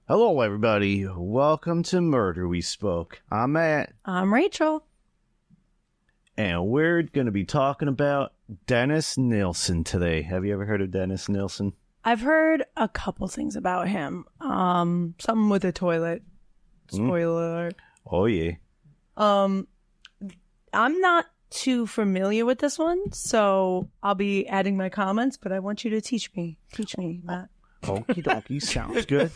Hello, everybody. Welcome to Murder We Spoke. I'm Matt. I'm Rachel. And we're going to be talking about Dennis Nilsen today. Have you ever heard of Dennis Nilsen? I've heard a couple things about him. Something with a toilet. Spoiler alert. Oh, yeah. I'm not too familiar with this one, so I'll be adding my comments, but I want you to teach me. Teach me, Matt. Okie dokie, sounds good.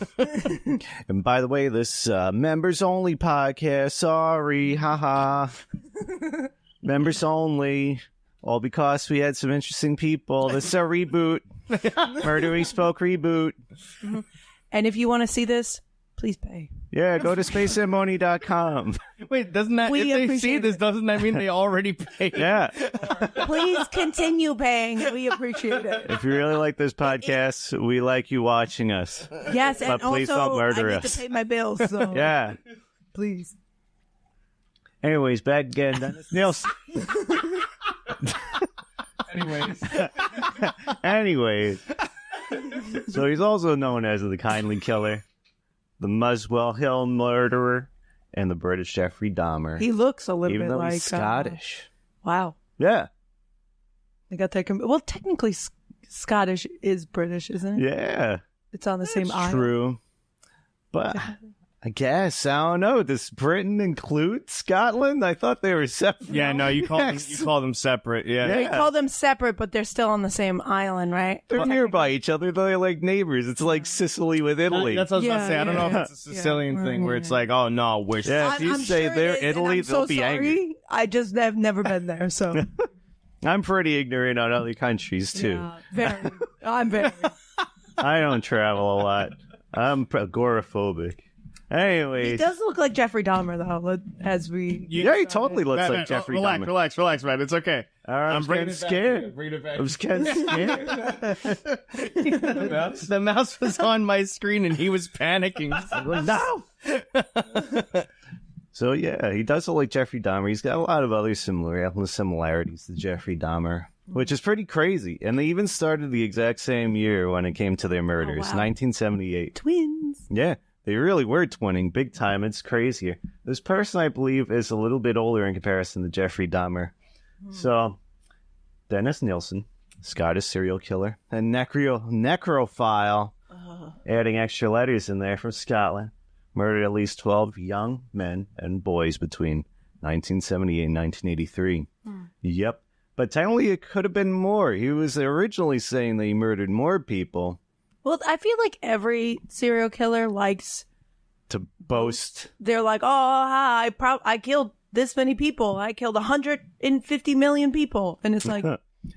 And by the way, this members only podcast. Sorry, haha. Members only. All because we had some interesting people. This is a reboot. Murder We Spoke reboot. Mm-hmm. And if you want to see this, please pay. Yeah, go to spaceandmoney.com. Wait, doesn't that, if they see this, doesn't that mean they already paid? Yeah. Please continue paying. We appreciate it. If you really like this podcast, we like you watching us. Yes, and But please also don't murder I need us. to pay my bills, so Yeah. please. Anyways, back again, Dennis Nilsen. Anyways. So he's also known as the Kindly Killer, the Muswell Hill Murderer, and the British Jeffrey Dahmer. He looks a little Even bit though like he's Scottish. Wow. Yeah. They got that. Well, technically, Scottish is British, isn't it? Yeah. It's on the same island. True. But I guess, I don't know. Does Britain include Scotland? I thought they were separate. Yeah, no, you call them separate. Yeah. They call them separate, but they're still on the same island, right? They're nearby each other. They're like neighbors. It's like Sicily with Italy. That's what I was about to say. I don't know Yeah. if it's a Sicilian thing where it's like, oh no, we're Yeah, if you say sure they're it is, and Italy, I'm they'll so be sorry. angry. I just have never been there, so I'm pretty ignorant on other countries, too. yeah, very. I'm very. I don't travel a lot. I'm agoraphobic. He Anyways. does look like Jeffrey Dahmer, though. As we, Yeah, he totally looks Matt, like Matt, Jeffrey relax, Dahmer. relax, man. It's okay. All right, I'm getting scared. Bring it back. I'm getting scared. The mouse was on my screen and he was panicking. No! So, yeah, he does look like Jeffrey Dahmer. He's got a lot of other similarities to Jeffrey Dahmer, which is pretty crazy. And they even started the exact same year when it came to their murders, 1978. twins. Yeah, they really were twinning big time. It's crazier. This person, I believe, is a little bit older in comparison to Jeffrey Dahmer. So, Dennis Nilsen, Scottish serial killer, and necrophile, adding extra letters in there from Scotland, murdered at least 12 young men and boys between 1978 and 1983. Yep. But technically, it could have been more. He was originally saying that he murdered more people. Well, I feel like every serial killer likes. To boast. They're like, oh, I killed this many people. I killed 150 million people, and it's like,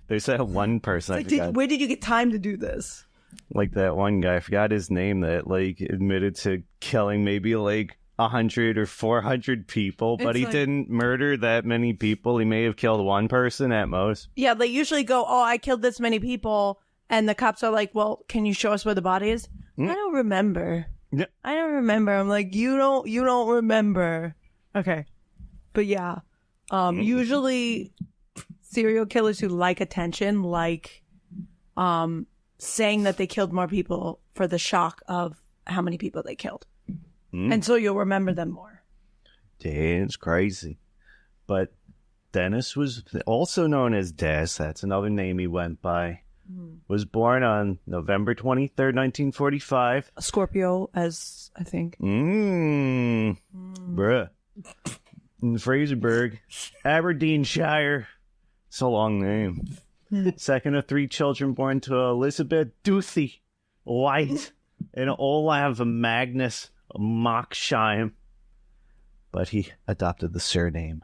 There's that one person, I like forgot. where did you get time to do this? Like that one guy, I forgot his name, that like admitted to killing maybe like 100 or 400 people, but It's he like- didn't murder that many people. He may have killed one person at most. Yeah, they usually go, oh, I killed this many people, and the cops are like, well, can you show us where the body is? I don't remember. Yeah. I don't remember. I'm like, you don't remember. Okay. But yeah, usually serial killers who like attention, like saying that they killed more people for the shock of how many people they killed. And so you'll remember them more. Damn, it's crazy. But Dennis was also known as Des. That's another name he went by. Was born on November 23rd, 1945. A Scorpio, as I think. Bruh. In Fraserburgh, Aberdeenshire. It's a long name. Second of three children born to Elizabeth Duthie White and Olav Magnus Mocksheim. But he adopted the surname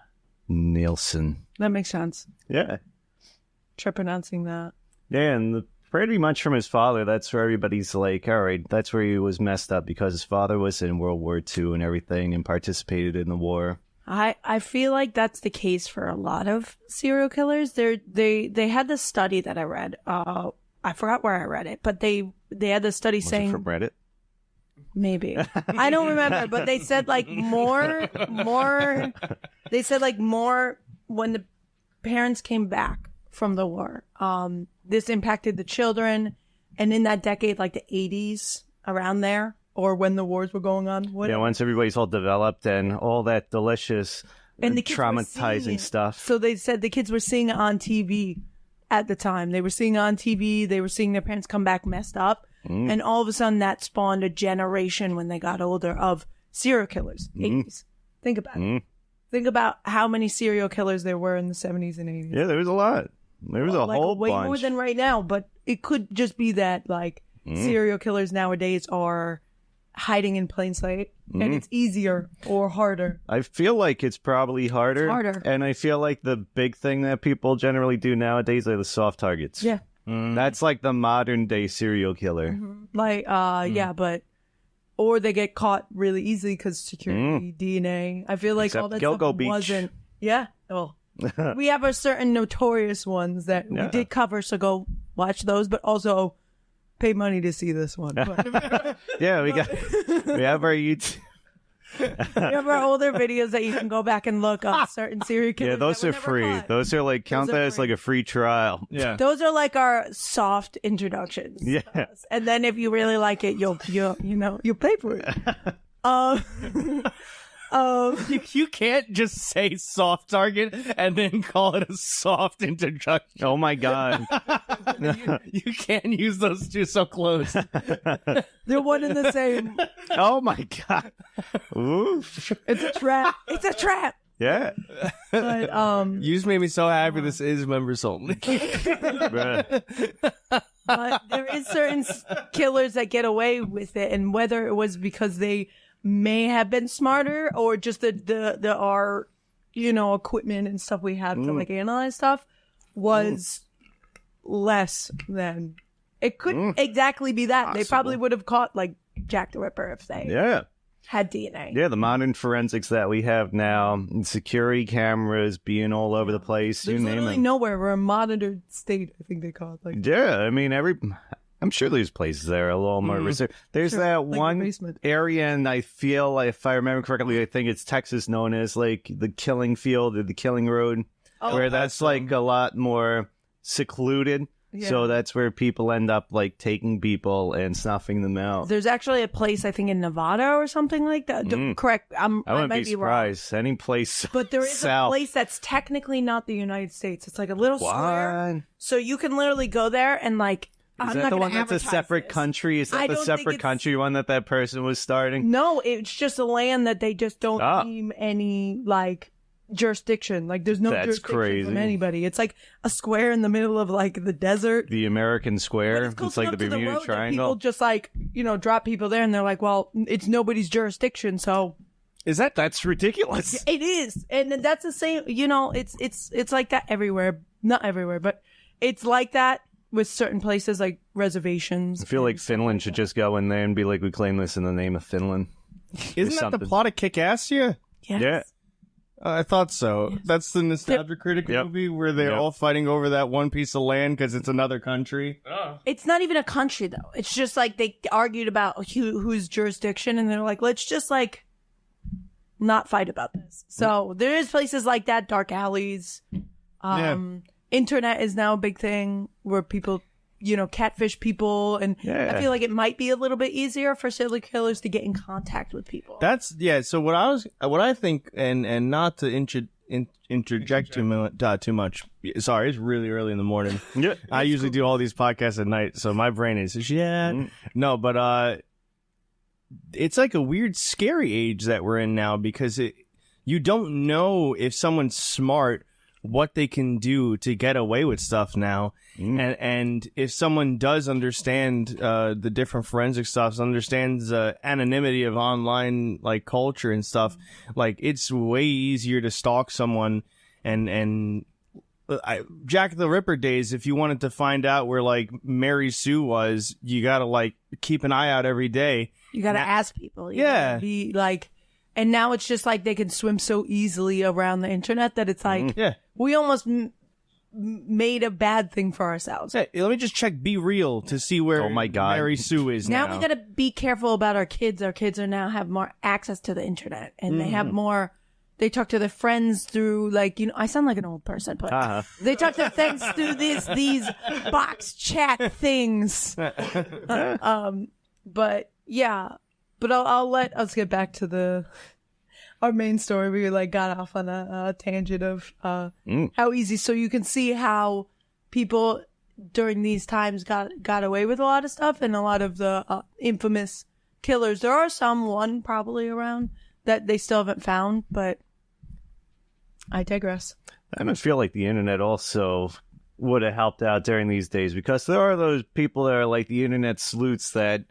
Nilsen. That makes sense. Yeah. Try pronouncing that. Yeah, and pretty much from his father, that's where everybody's like, all right, that's where he was messed up because his father was in World War II and everything and participated in the war. I feel like that's the case for a lot of serial killers. They had this study that I read. I forgot where I read it, but they had this study Was saying it from Reddit? maybe I don't remember, but they said like more. They said like more when the parents came back from the war. This impacted the children, and in that decade, like the 80s, around there, or when the wars were going on. Yeah, once everybody's all developed and all that delicious and the kids were seeing traumatizing it. stuff. So they said the kids were seeing it on TV at the time. They were seeing it on TV. They were seeing their parents come back messed up. And all of a sudden that spawned a generation when they got older of serial killers. 80s. Think about it. Think about how many serial killers there were in the 70s and 80s. Yeah, there was a lot. There was a whole way bunch. more than right now, but it could just be that like serial killers nowadays are hiding in plain sight and it's easier or harder. I feel like it's probably harder. It's harder. And I feel like the big thing that people generally do nowadays are the soft targets. Yeah. That's like the modern day serial killer. Like, yeah, but, or they get caught really easily because security, DNA. I feel like Except all that Gilgo stuff Beach. wasn't, yeah. Well, we have a certain notorious ones that we did cover, so go watch those, but also pay money to see this one. But, Yeah, we have our YouTube. we have our older videos that you can go back and look up certain serial killers. Yeah, those that are were never free. caught. Those are like, count Those are that as free. like a free trial. Yeah. Those are like our soft introductions. Yeah. And then if you really like it, you'll pay for it. You can't just say soft target and then call it a soft introduction. Oh my God. You can't use those two so close. They're one and the same. Oh my God. Oof. It's a trap. It's a trap. Yeah. But You just made me so happy this is members only. Bruh. but there is certain killers that get away with it, and whether it was because they may have been smarter or just our equipment and stuff we had to like analyze stuff was less than it could exactly be that. They probably would have caught like Jack the Ripper if they Yeah. had DNA. Yeah, the modern forensics that we have now, security cameras being all over the place, There's you name literally it. nowhere. We're a monitored state, I think they call it. Like, Yeah, I mean, I'm sure there's places that are a little more reserved. There's Sure, that like the one basement. area, and I feel, if I remember correctly, I think it's Texas, known as like the Killing Field or the Killing Road, where that's like a lot more secluded. Yeah. So that's where people end up like taking people and snuffing them out. There's actually a place I think in Nevada or something like that. Correct. I I wouldn't might be be wrong. surprised. Any place But there is south. a place that's technically not the United States. It's like a little square. What? So you can literally go there and like, Is I'm that not the gonna one that's a advertise separate this. country? Is I that the don't think separate it's- country one that person was starting? No, it's just a land that they just don't Ah. deem any like jurisdiction. Like there's no That's jurisdiction crazy. from anybody. It's like a square in the middle of like the desert. The American But Square. it's close It's like the enough to Bermuda road that Triangle. People just like, drop people there and they're like, well, it's nobody's jurisdiction. So That's ridiculous. it is. And that's the same, it's like that everywhere. Not everywhere, but it's like that with certain places like reservations. I feel like Finland should just go in there and be like, we claim this in the name of Finland. Isn't that something. the plot of Kick-Ass? Yes. Yeah. I thought so. That's the Nostalgia Critic Yep. movie where they're Yep. all fighting over that one piece of land because it's another country. It's not even a country though. It's just like they argued about whose jurisdiction and they're like, let's just like not fight about this. So there is places like that, dark alleys. Internet is now a big thing where people, catfish people. And Yeah. I feel like it might be a little bit easier for serial killers to get in contact with people. So what I think, and not to interject too much. Sorry, it's really early in the morning. Yeah. I usually do all these podcasts at night, so my brain is no, but it's like a weird, scary age that we're in now because you don't know if someone's smart, what they can do to get away with stuff now. And if someone does understand the different forensic stuff, understands anonymity of online like culture and stuff, like it's way easier to stalk someone. And Jack the Ripper days, if you wanted to find out where like Mary Sue was, you gotta like keep an eye out every day. You got to ask people. You Yeah. gotta be like, and now it's just like they can swim so easily around the internet that it's like, Yeah. we almost made a bad thing for ourselves. Hey, let me just check Be Real to see where Oh my God. Mary Sue is now. Now we got to be careful about our kids. Our kids are now have more access to the internet and they have more, they talk to their friends through like, I sound like an old person, but they talk to their friends through these box chat things. But yeah, But I'll let us get back to our main story. We like got off on a tangent of how easy. So you can see how people during these times got away with a lot of stuff, and a lot of the infamous killers. There are one probably around that they still haven't found, but I digress. I don't feel like the internet also would have helped out during these days, because there are those people that are like the internet sleuths that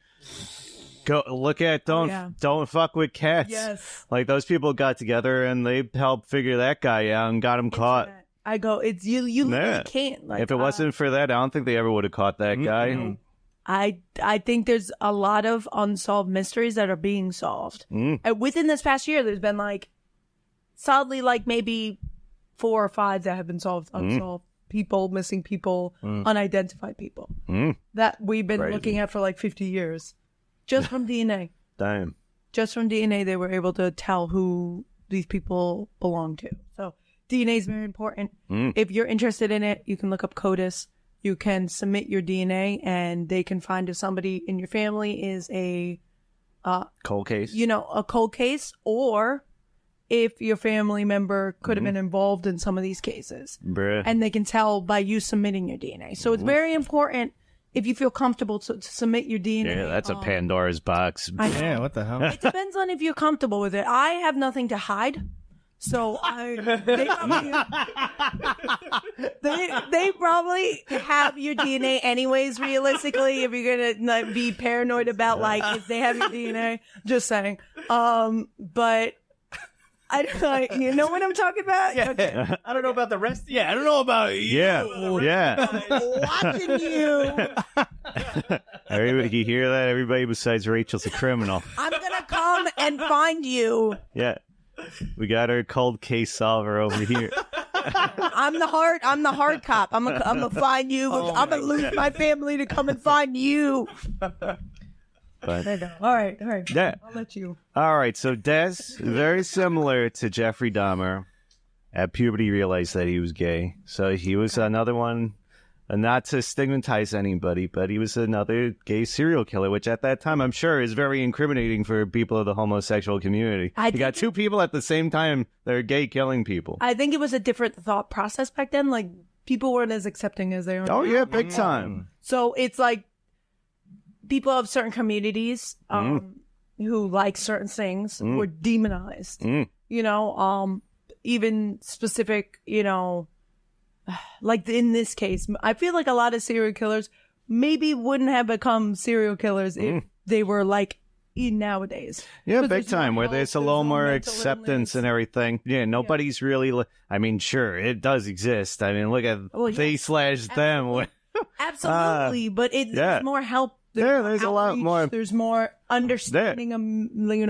go look at don't fuck with cats. Yes. Like those people got together and they helped figure that guy out and got him caught. I go, it's you literally can't. Like, if it wasn't for that, I don't think they ever would have caught that guy. I think there's a lot of unsolved mysteries that are being solved. And within this past year, there's been like solidly like maybe 4 or 5 that have been solved. Unsolved people, missing people, unidentified people that we've been looking at for like 50 years. Just from DNA. Damn. Just from DNA, they were able to tell who these people belong to. So DNA is very important. If you're interested in it, you can look up CODIS. You can submit your DNA, and they can find if somebody in your family is a cold case. A cold case, or if your family member could have been involved in some of these cases. Bruh. And they can tell by you submitting your DNA. So it's very important, if you feel comfortable, to submit your DNA. Yeah, that's a Pandora's box. Yeah, what the hell? It depends on if you're comfortable with it. I have nothing to hide. So they probably have your DNA anyways, realistically, if you're going to like, be paranoid about like if they have your DNA. Just saying. But you know what I'm talking about? Yeah. Okay. I don't know about the rest. Yeah, I don't know about you. Yeah. I'm watching you. Everybody, can you hear that? Everybody besides Rachel's a criminal. I'm going to come and find you. Yeah. We got our cold case solver over here. I'm the hard cop. I'm gonna find you. I'm gonna lose my family to come and find you. But, All right. yeah. I'll let you. All right, so Des, very similar to Jeffrey Dahmer, at puberty realized that he was gay. So he was another one, not to stigmatize anybody, but he was another gay serial killer, which at that time I'm sure is very incriminating for people of the homosexual community. You got 2 people at the same time that are gay killing people. I think it was a different thought process back then. Like, people weren't as accepting as they are now. Oh, yeah, big time. So it's like people of certain communities who like certain things were demonized. Even specific, like in this case, I feel like a lot of serial killers maybe wouldn't have become serial killers if they were like nowadays. Yeah, big time, where there's a little more acceptance and everything. Yeah, nobody's really, I mean, sure, it does exist. I mean, look at they/them. Absolutely, but there's more help. There's a lot more. There's more understanding of,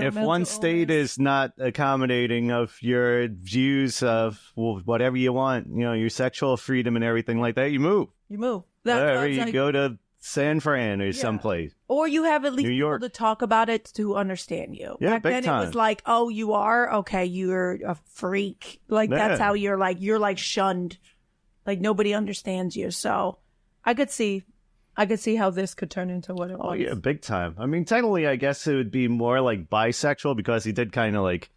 if one state is not accommodating of your views of whatever you want, your sexual freedom and everything like that, you move. You go to San Fran or someplace. Or you have at least New York. people to talk about it to understand you. Yeah, Back big then time. it was like, oh, you are? Okay, you're a freak. Like, that's how you're like shunned. Like, nobody understands you. So I could see how this could turn into what it was. Oh, yeah, big time. I mean, technically, I guess it would be more like bisexual, because he did kind of like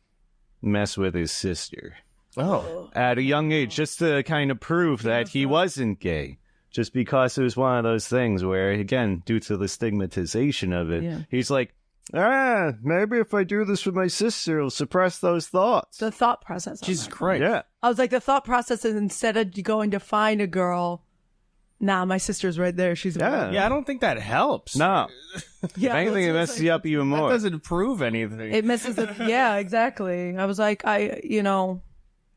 mess with his sister. Oh. At a young age, just to kind of prove that he wasn't gay. Just because it was one of those things where, again, due to the stigmatization of it, he's like, maybe if I do this with my sister, it'll suppress those thoughts. The thought process. Jesus Christ. Yeah. I was like, the thought process is, instead of going to find a girl, my sister's right there. She's I don't think that helps. No. If anything, it messes you up even more. That doesn't prove anything. It messes it. Yeah, exactly. I was like, I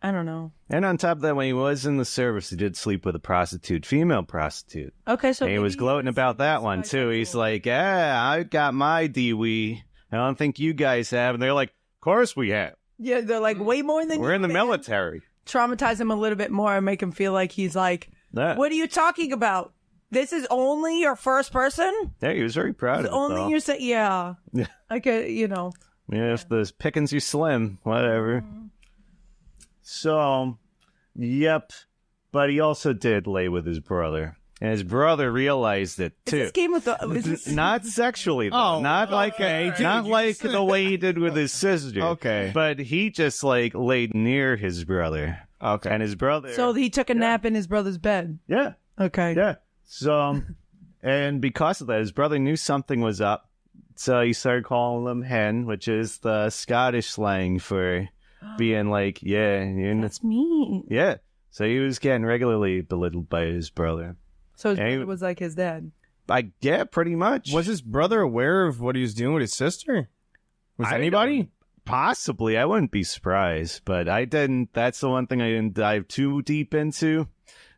don't know. And on top of that, when he was in the service, he did sleep with a female prostitute. Okay, so and he was gloating about that one, too. He's like, I got my DWI. I don't think you guys have. And they're like, of course we have. Yeah, they're like, way more than We're you, in the man. military. Traumatize him a little bit more and make him feel like he's like, what are you talking about? This is only your first person? Yeah, he was very proud of it, only though. your Yeah. Like, Yeah, if the pickings are slim, whatever. So, yep. But he also did lay with his brother. And his brother realized it Is too. this game with the? Is this, Not sexually, though. Oh, not like okay, dude, not you like said- the way he did with his sister. Okay. But he just like laid near his brother, Okay. and his brother. so he took a nap in his brother's bed. yeah, Okay. yeah. So, and because of that, his brother knew something was up. So he started calling him hen, which is the Scottish slang for being like, yeah, That's mean. yeah. So he was getting regularly belittled by his brother. So his Hey. brother was like his dad. Yeah, pretty much. Was his brother aware of what he was doing with his sister? Was I anybody? Possibly. I wouldn't be surprised, but I didn't. That's the one thing I didn't dive too deep into.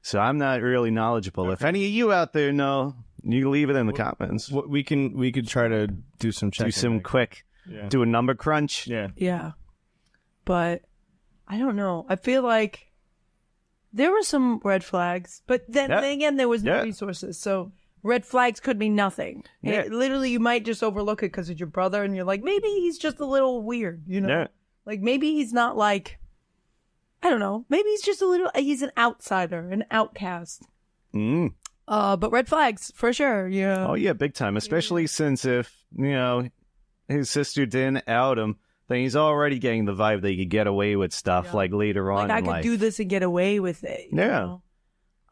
So I'm not really knowledgeable. If any of you out there know, you can leave it in the comments. We could try to do some checking. Do some quick, Yeah. do a number crunch. Yeah. Yeah. But I don't know. I feel like there were some red flags, but then Yeah. again, there was no Yeah. resources. So red flags could mean nothing. Yeah. Literally, you might just overlook it because it's your brother, and you're like, maybe he's just a little weird, you know? Yeah. Like maybe he's not like, I don't know. Maybe he's just he's an outsider, an outcast. Mm. But red flags for sure. Yeah. Oh yeah, big time. Especially since if his sister didn't out him, then he's already getting the vibe that he could get away with stuff Yeah. like later on Like I in could life. do this and get away with it. you Yeah.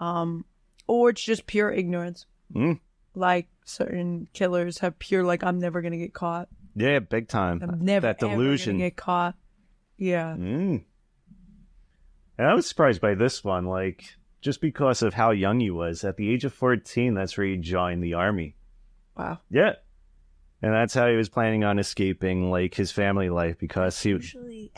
know? Or it's just pure ignorance. Mm. Like certain killers have pure like I'm never gonna get caught. Yeah, big time. I'm never that ever delusion. gonna get caught. Yeah. Mm. And I was surprised by this one, like just because of how young he was. At the age of 14, that's where he joined the army. Wow. Yeah. And that's how he was planning on escaping like his family life because he Usually,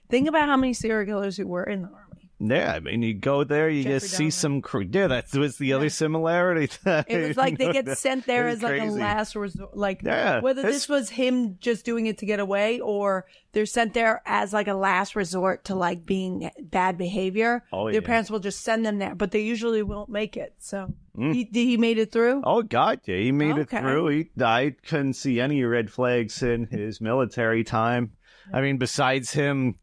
think about how many serial killers who were in the army. yeah, I mean you go there, you Jeffrey just see Dahmer. some yeah, that was the other similarity. It was like they get sent there It as was like crazy. a last resort. Like Yeah, whether his- this was him just doing it to get away, or they're sent there as like a last resort to like being bad behavior. Oh, Their yeah. parents will just send them there, but they usually won't make it. So Mm. he made it through. Oh God, yeah, he made Okay. it through. I couldn't see any red flags in his military time. I mean, besides him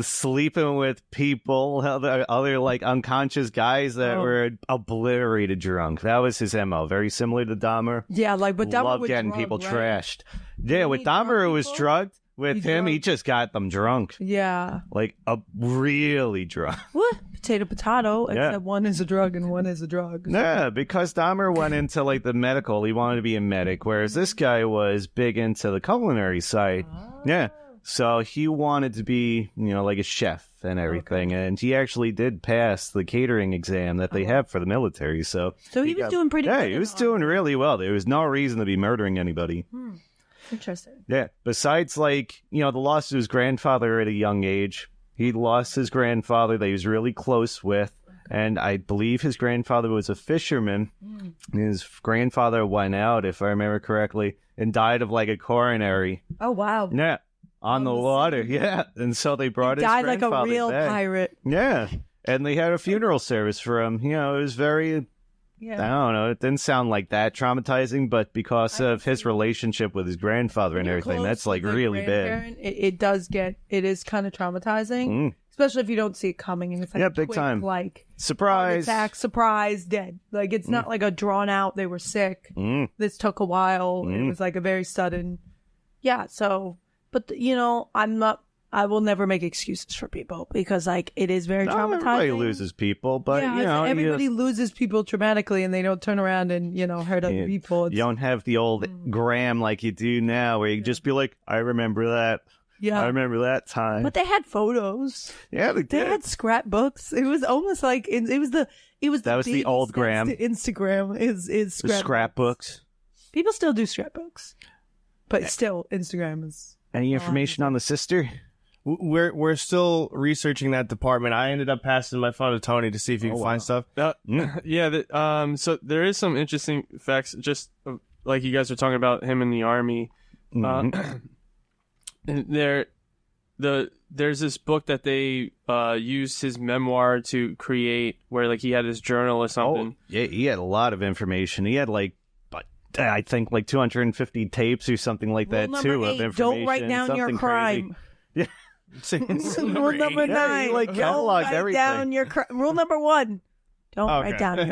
sleeping with people, other like unconscious guys that Oh. were obliterated drunk. That was his MO. Very similar to Dahmer. Yeah, like but Dahmer Loved would getting drug, people right? trashed. Yeah, Didn't with he drug Dahmer it was people? drugged. With He him, he drugged- just got them drunk, Yeah. like really drunk. What? Potato, Yeah. except one is a drug and one is a drug. Yeah, because Dahmer went into like the medical. He wanted to be a medic, whereas this guy was big into the culinary side. Yeah. So he wanted to be, like a chef and everything. And he actually did pass the catering exam that they have for the military. So So he was doing pretty yeah, good. he in was the doing really well. There was no reason to be murdering anybody. army. Interesting. Yeah. Besides, like, the loss of his grandfather at a young age. He lost his grandfather that he was really close with. And I believe his grandfather was a fisherman. His grandfather went out, if I remember correctly, and died of like a coronary. Oh wow. Yeah. On the the water. Yeah. And so they brought his Died like a grandfather real back. pirate. Yeah. And they had a funeral service for him. It was very, I Yeah. don't know, it didn't sound like that traumatizing, but because I of his relationship with his grandfather and When you're everything, close that's like with a really bad. grandparent, it is kind of traumatizing, Mm. especially if you don't see it coming and it's like Yeah, a big quick, time. like Surprise. attack, surprise, dead. Like it's not like a drawn out. They were sick. Mm. This took a while. It Mm. was like a very sudden. Yeah. So, but I'm not. I will never make excuses for people because like it is very No, traumatizing. everybody loses people, but yeah, everybody loses people traumatically, and they don't turn around and hurt other Yeah, people. you don't have the old gram like you do now, where you can just be like, "I remember that. Yeah, I remember that time." but they had photos. yeah, they They did. had scrapbooks. It was almost like it was the That was the baby old steps gram. to Instagram is The scrapbooks. People still do scrapbooks, but still Instagram is. Any information on the sister? We're still researching that department. I ended up passing my phone to Tony to see if he can find stuff. Mm. So there is some interesting facts, just like you guys were talking about him in the army. Mhm. And there's this book that they used his memoir to create, where like he had his journal or something. Oh, yeah, he had a lot of information. He had I think like 250 tapes or something like that Rule too number of 8, information. don't write down your something crime. crazy. Rule number Yeah, 9, he, like, don't cataloged write everything. down your crime. Rule number 1, Don't write down your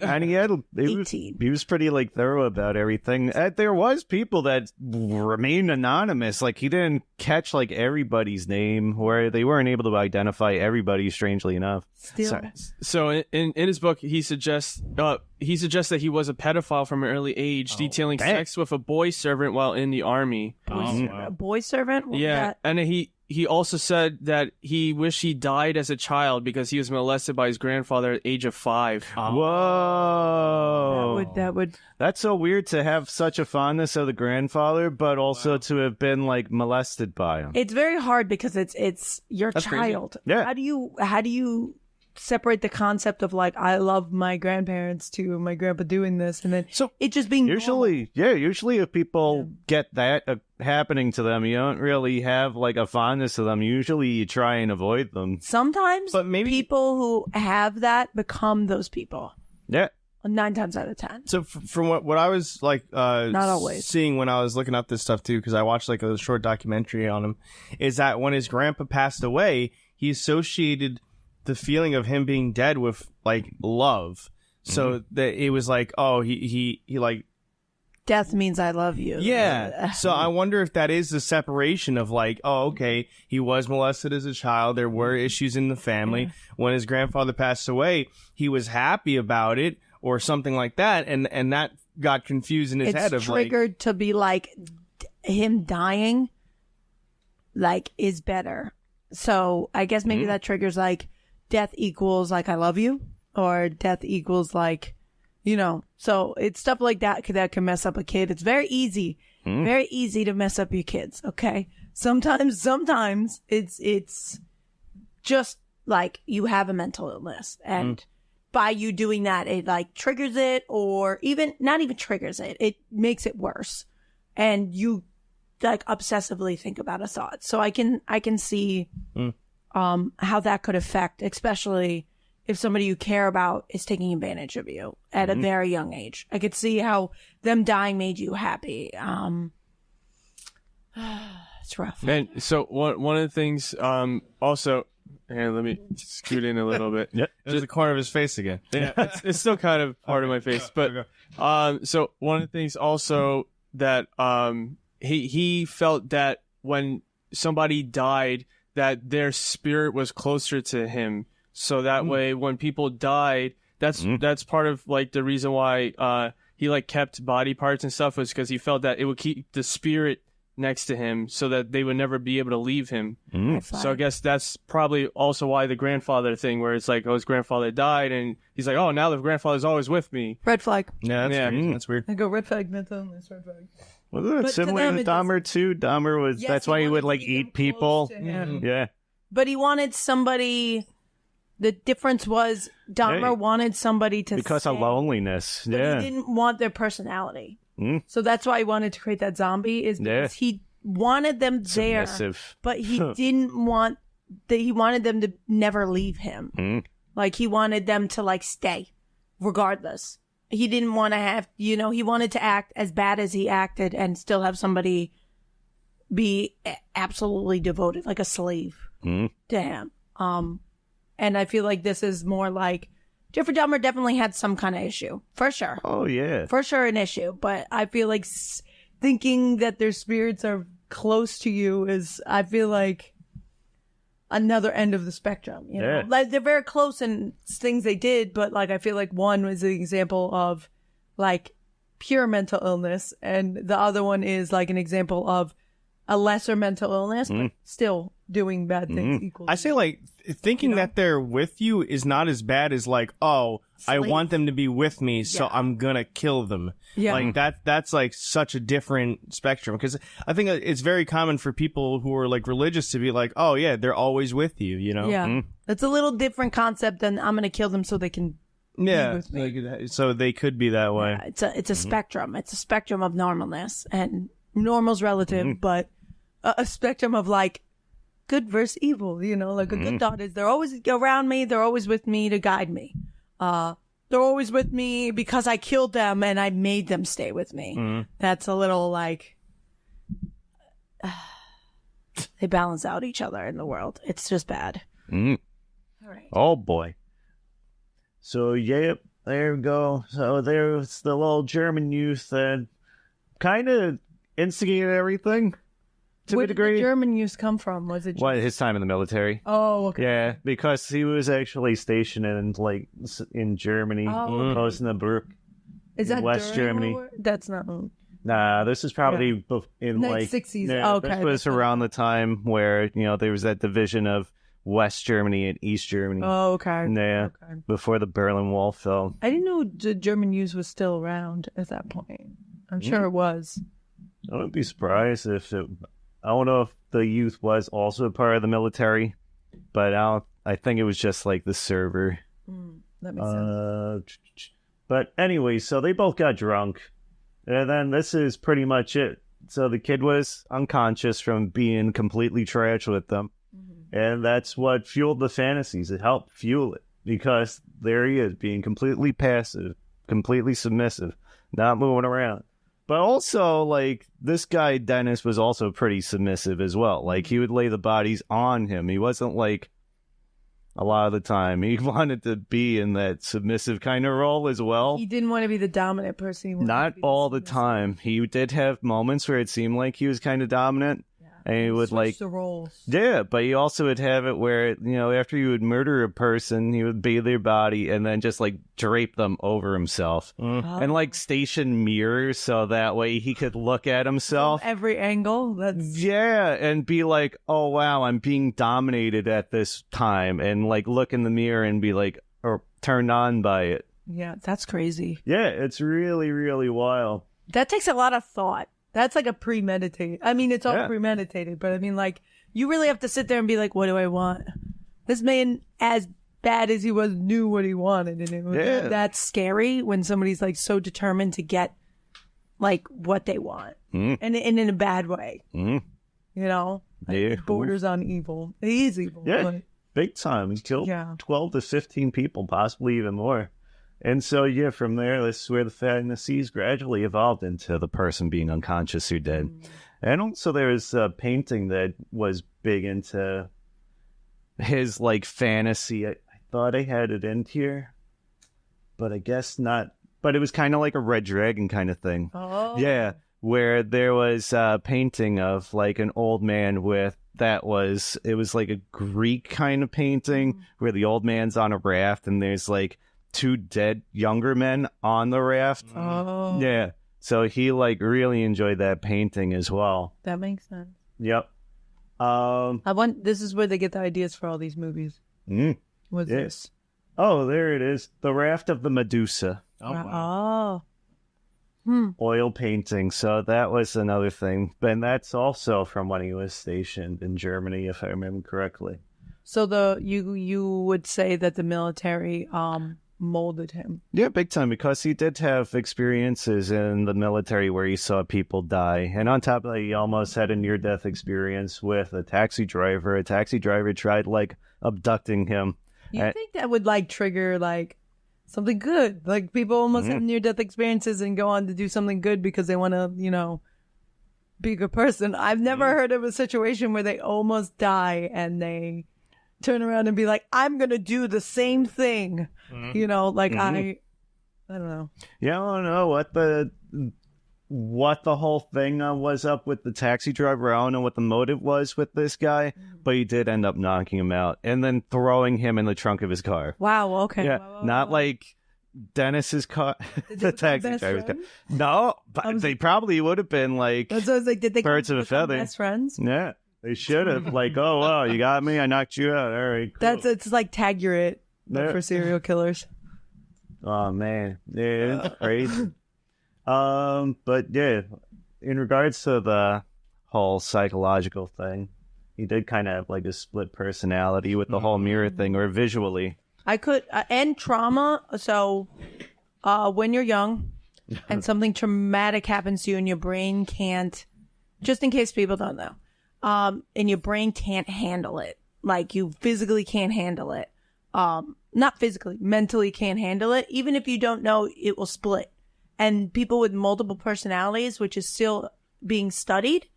And he was 18. pretty like thorough about everything. There was people that remained anonymous. Like he didn't catch like everybody's name, where they weren't able to identify everybody. Strangely enough. Still. So in his book, he suggests that he was a pedophile from an early age, detailing sex with a boy servant while in the army. A boy servant? What was Yeah, that? and he also said that he wished he died as a child because he was molested by his grandfather at the age of 5. Whoa. That would. That's so weird to have such a fondness of the grandfather, but also to have been like molested by him. It's very hard because it's your child. Yeah. How do you separate the concept of like I love my grandparents to my grandpa doing this, and then it just being usually if people get that happening to them, you don't really have like a fondness to them. Usually you try and avoid them. Sometimes, But maybe- people who have that become those people. Yeah. 9 times out of 10. So from what I was like Not always. seeing when I was looking up this stuff too, because I watched like a short documentary on him, is that when his grandpa passed away, he associated the feeling of him being dead with like love. So that it was like, oh, he like, Death means I love you. yeah. So I wonder if that is the separation of like, oh, okay, he was molested as a child. There were issues in the family. When his grandfather passed away, he was happy about it or something like that. And that got confused in his It's head of triggered to be like him dying like is better. So I guess maybe that triggers like death equals like I love you, or death equals like, so it's stuff like that can mess up a kid. It's very easy to mess up your kids. Okay. Sometimes it's just like you have a mental illness, and by you doing that, it like triggers it, or even not even triggers it. It makes it worse. And you like obsessively think about a thought. So I can see, how that could affect, especially if somebody you care about is taking advantage of you at a very young age. I could see how them dying made you happy. It's rough. And so one of the things also, and let me scoot in a little bit. Yep. There's the corner of his face again. Yeah, it's still kind of part of my face, but so one of the things also that he felt that when somebody died, that their spirit was closer to him, so that way when people died, that's part of like the reason why he like kept body parts and stuff, was because he felt that it would keep the spirit next to him so that they would never be able to leave him. So I guess that's probably also why the grandfather thing, where it's like, oh, his grandfather died and he's like, oh, now the grandfather's always with me. Red flag. Yeah, that's weird. I go red flag, mental illness, red flag. Wasn't it But to similar them, to it Dahmer too? Dahmer was, Yes, that's why he would wanted like to keep them eat people. close to him. Yeah. But he wanted somebody. The difference was Dahmer wanted somebody to Because of stay, loneliness. but Yeah. he didn't want their personality. Mm. So that's why he wanted to create that zombie, is because he wanted them there, Submissive. but he didn't want he wanted them to never leave him. Like he wanted them to like stay regardless. He didn't want to have, he wanted to act as bad as he acted and still have somebody be absolutely devoted, like a slave to him. And I feel like this is more like Jeffrey Dahmer definitely had some kind of issue, for sure. Oh, yeah. For sure an issue. But I feel like thinking that their spirits are close to you is, I feel like, another end of the spectrum. You know? Yeah. Like they're very close in things they did, but like I feel like one was an example of like pure mental illness, and the other one is like an example of a lesser mental illness, but still doing bad things equally. I say like thinking that they're with you is not as bad as like, oh, I want them to be with me, so I'm gonna kill them. Yeah. Like that's like such a different spectrum, because I think it's very common for people who are like religious to be like, oh yeah, they're always with you, you know? Yeah. It's a little different concept than I'm going to kill them so they can Yeah. with me. Like, so they could be that way. Yeah, it's a spectrum. It's a spectrum of normalness, and normal's relative, but a spectrum of like good versus evil. Like a good thought is they're always around me. They're always with me to guide me. They're always with me because I killed them and I made them stay with me. That's a little like they balance out each other in the world. It's just bad. All right. Oh, boy. So, yep, there we go. So there's the little German youth that kind of instigated everything to Where a did degree. the German use come from? Was it? What, his time in the military? Oh, okay. Yeah, because he was actually stationed in Germany, Oh, okay. Osnabrück. Is that West during Germany. the war? That's not. Nah, this is probably in Like like 60s. Yeah, Okay, this was that's not- around the time where there was that division of West Germany and East Germany. Oh, okay. Yeah, Okay. before the Berlin Wall fell. I didn't know the German use was still around at that point. I'm sure it was. I wouldn't be surprised if it. I don't know if the youth was also a part of the military, but I think it was just like the server. That makes sense. But anyway, so they both got drunk, and then this is pretty much it. So the kid was unconscious from being completely trash with them, and that's what fueled the fantasies. It helped fuel it because there he is, being completely passive, completely submissive, not moving around. But also, like, this guy, Dennis, was also pretty submissive as well. Like, he would lay the bodies on him. He wasn't, like, a lot of the time. He wanted to be in that submissive kind of role as well. He didn't want to be the dominant person. He wanted to Not be all the submissive. time. He did have moments where it seemed like he was kind of dominant. And he would, Switch like, the roles. yeah, but he also would have it where, after he would murder a person, he would bathe their body and then just, like, drape them over himself. And, like, station mirrors so that way he could look at himself. From every angle. That's Yeah, and be like, oh, wow, I'm being dominated at this time. And, like, look in the mirror and be like, or turned on by it. yeah, that's crazy. Yeah, it's really, really wild. That takes a lot of thought. That's like a premeditated. I mean, it's all Yeah. premeditated, but I mean, like, you really have to sit there and be like, what do I want? This man, as bad as he was, knew what he wanted. And it was, Yeah. that's scary when somebody's like so determined to get like what they want. And in a bad way. Like, Yeah. borders on evil. He is evil. Yeah, but- big time. He killed Yeah. 12 to 15 people, possibly even more. And so, yeah, from there, this is where the fantasies gradually evolved into the person being unconscious who did. And also there was a painting that was big into his, like, fantasy. I thought I had it in here, but I guess not. But it was kind of like a Red Dragon kind of thing. Oh. Yeah, where there was a painting of, like, an old man it was like a Greek kind of painting where the old man's on a raft and there's, like, two dead younger men on the raft. Oh. Yeah. So he, like, really enjoyed that painting as well. That makes sense. Yep. This is where they get the ideas for all these movies. What's yeah. this? Oh, there it is. The Raft of the Medusa. Oh. Oil painting. So that was another thing. And that's also from when he was stationed in Germany, if I remember correctly. So you would say that the military molded him. Yeah, big time, because he did have experiences in the military where he saw people die. And on top of that, he almost had a near-death experience with a taxi driver. A taxi driver tried, like, abducting him. You think that would, like, trigger, like, something good? Like, people almost have near-death experiences and go on to do something good because they want to, be a good person. I've never heard of a situation where they almost die and they turn around and be like, I'm going to do the same thing. I don't know. Yeah, I don't know what the whole thing was up with the taxi driver. I don't know what the motive was with this guy, but he did end up knocking him out and then throwing him in the trunk of his car. Wow. Okay. Yeah, Wow. not like Dennis's car, the taxi best driver's car. friends? No, but they probably would have been like That's what I was like, did they birds of a become feather. best friends? Yeah, they should have. Like, oh, wow, you got me. I knocked you out. All right, cool. It's like Tag You're It but Yeah. for serial killers. Oh, man. Yeah, it's crazy. But yeah, in regards to the whole psychological thing, he did kind of have like a split personality with the whole mirror thing, or visually. I could and trauma. So, when you're young and something traumatic happens to you, and your brain can't, just in case people don't know, and your brain can't handle it. Like you physically can't handle it. Not physically, mentally can't handle it. Even if you don't know, it will split. And people with multiple personalities, which is still being studied,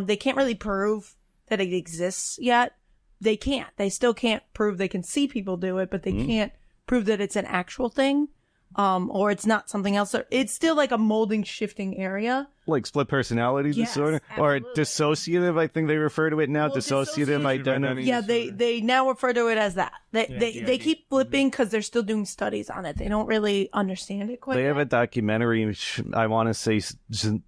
they can't really prove that it exists yet. They can't. They still can't prove they can see people do it, but they can't prove that it's an actual thing, or it's not something else. It's still like a molding, shifting area. Like split personality Yes, disorder or absolutely. dissociative. I think they refer to it now. Well, Dissociative dissociative identity. Yeah, they now refer to it as that. They keep flipping because they're still doing studies on it. They don't really understand it quite. They yet. have a documentary, I want to say,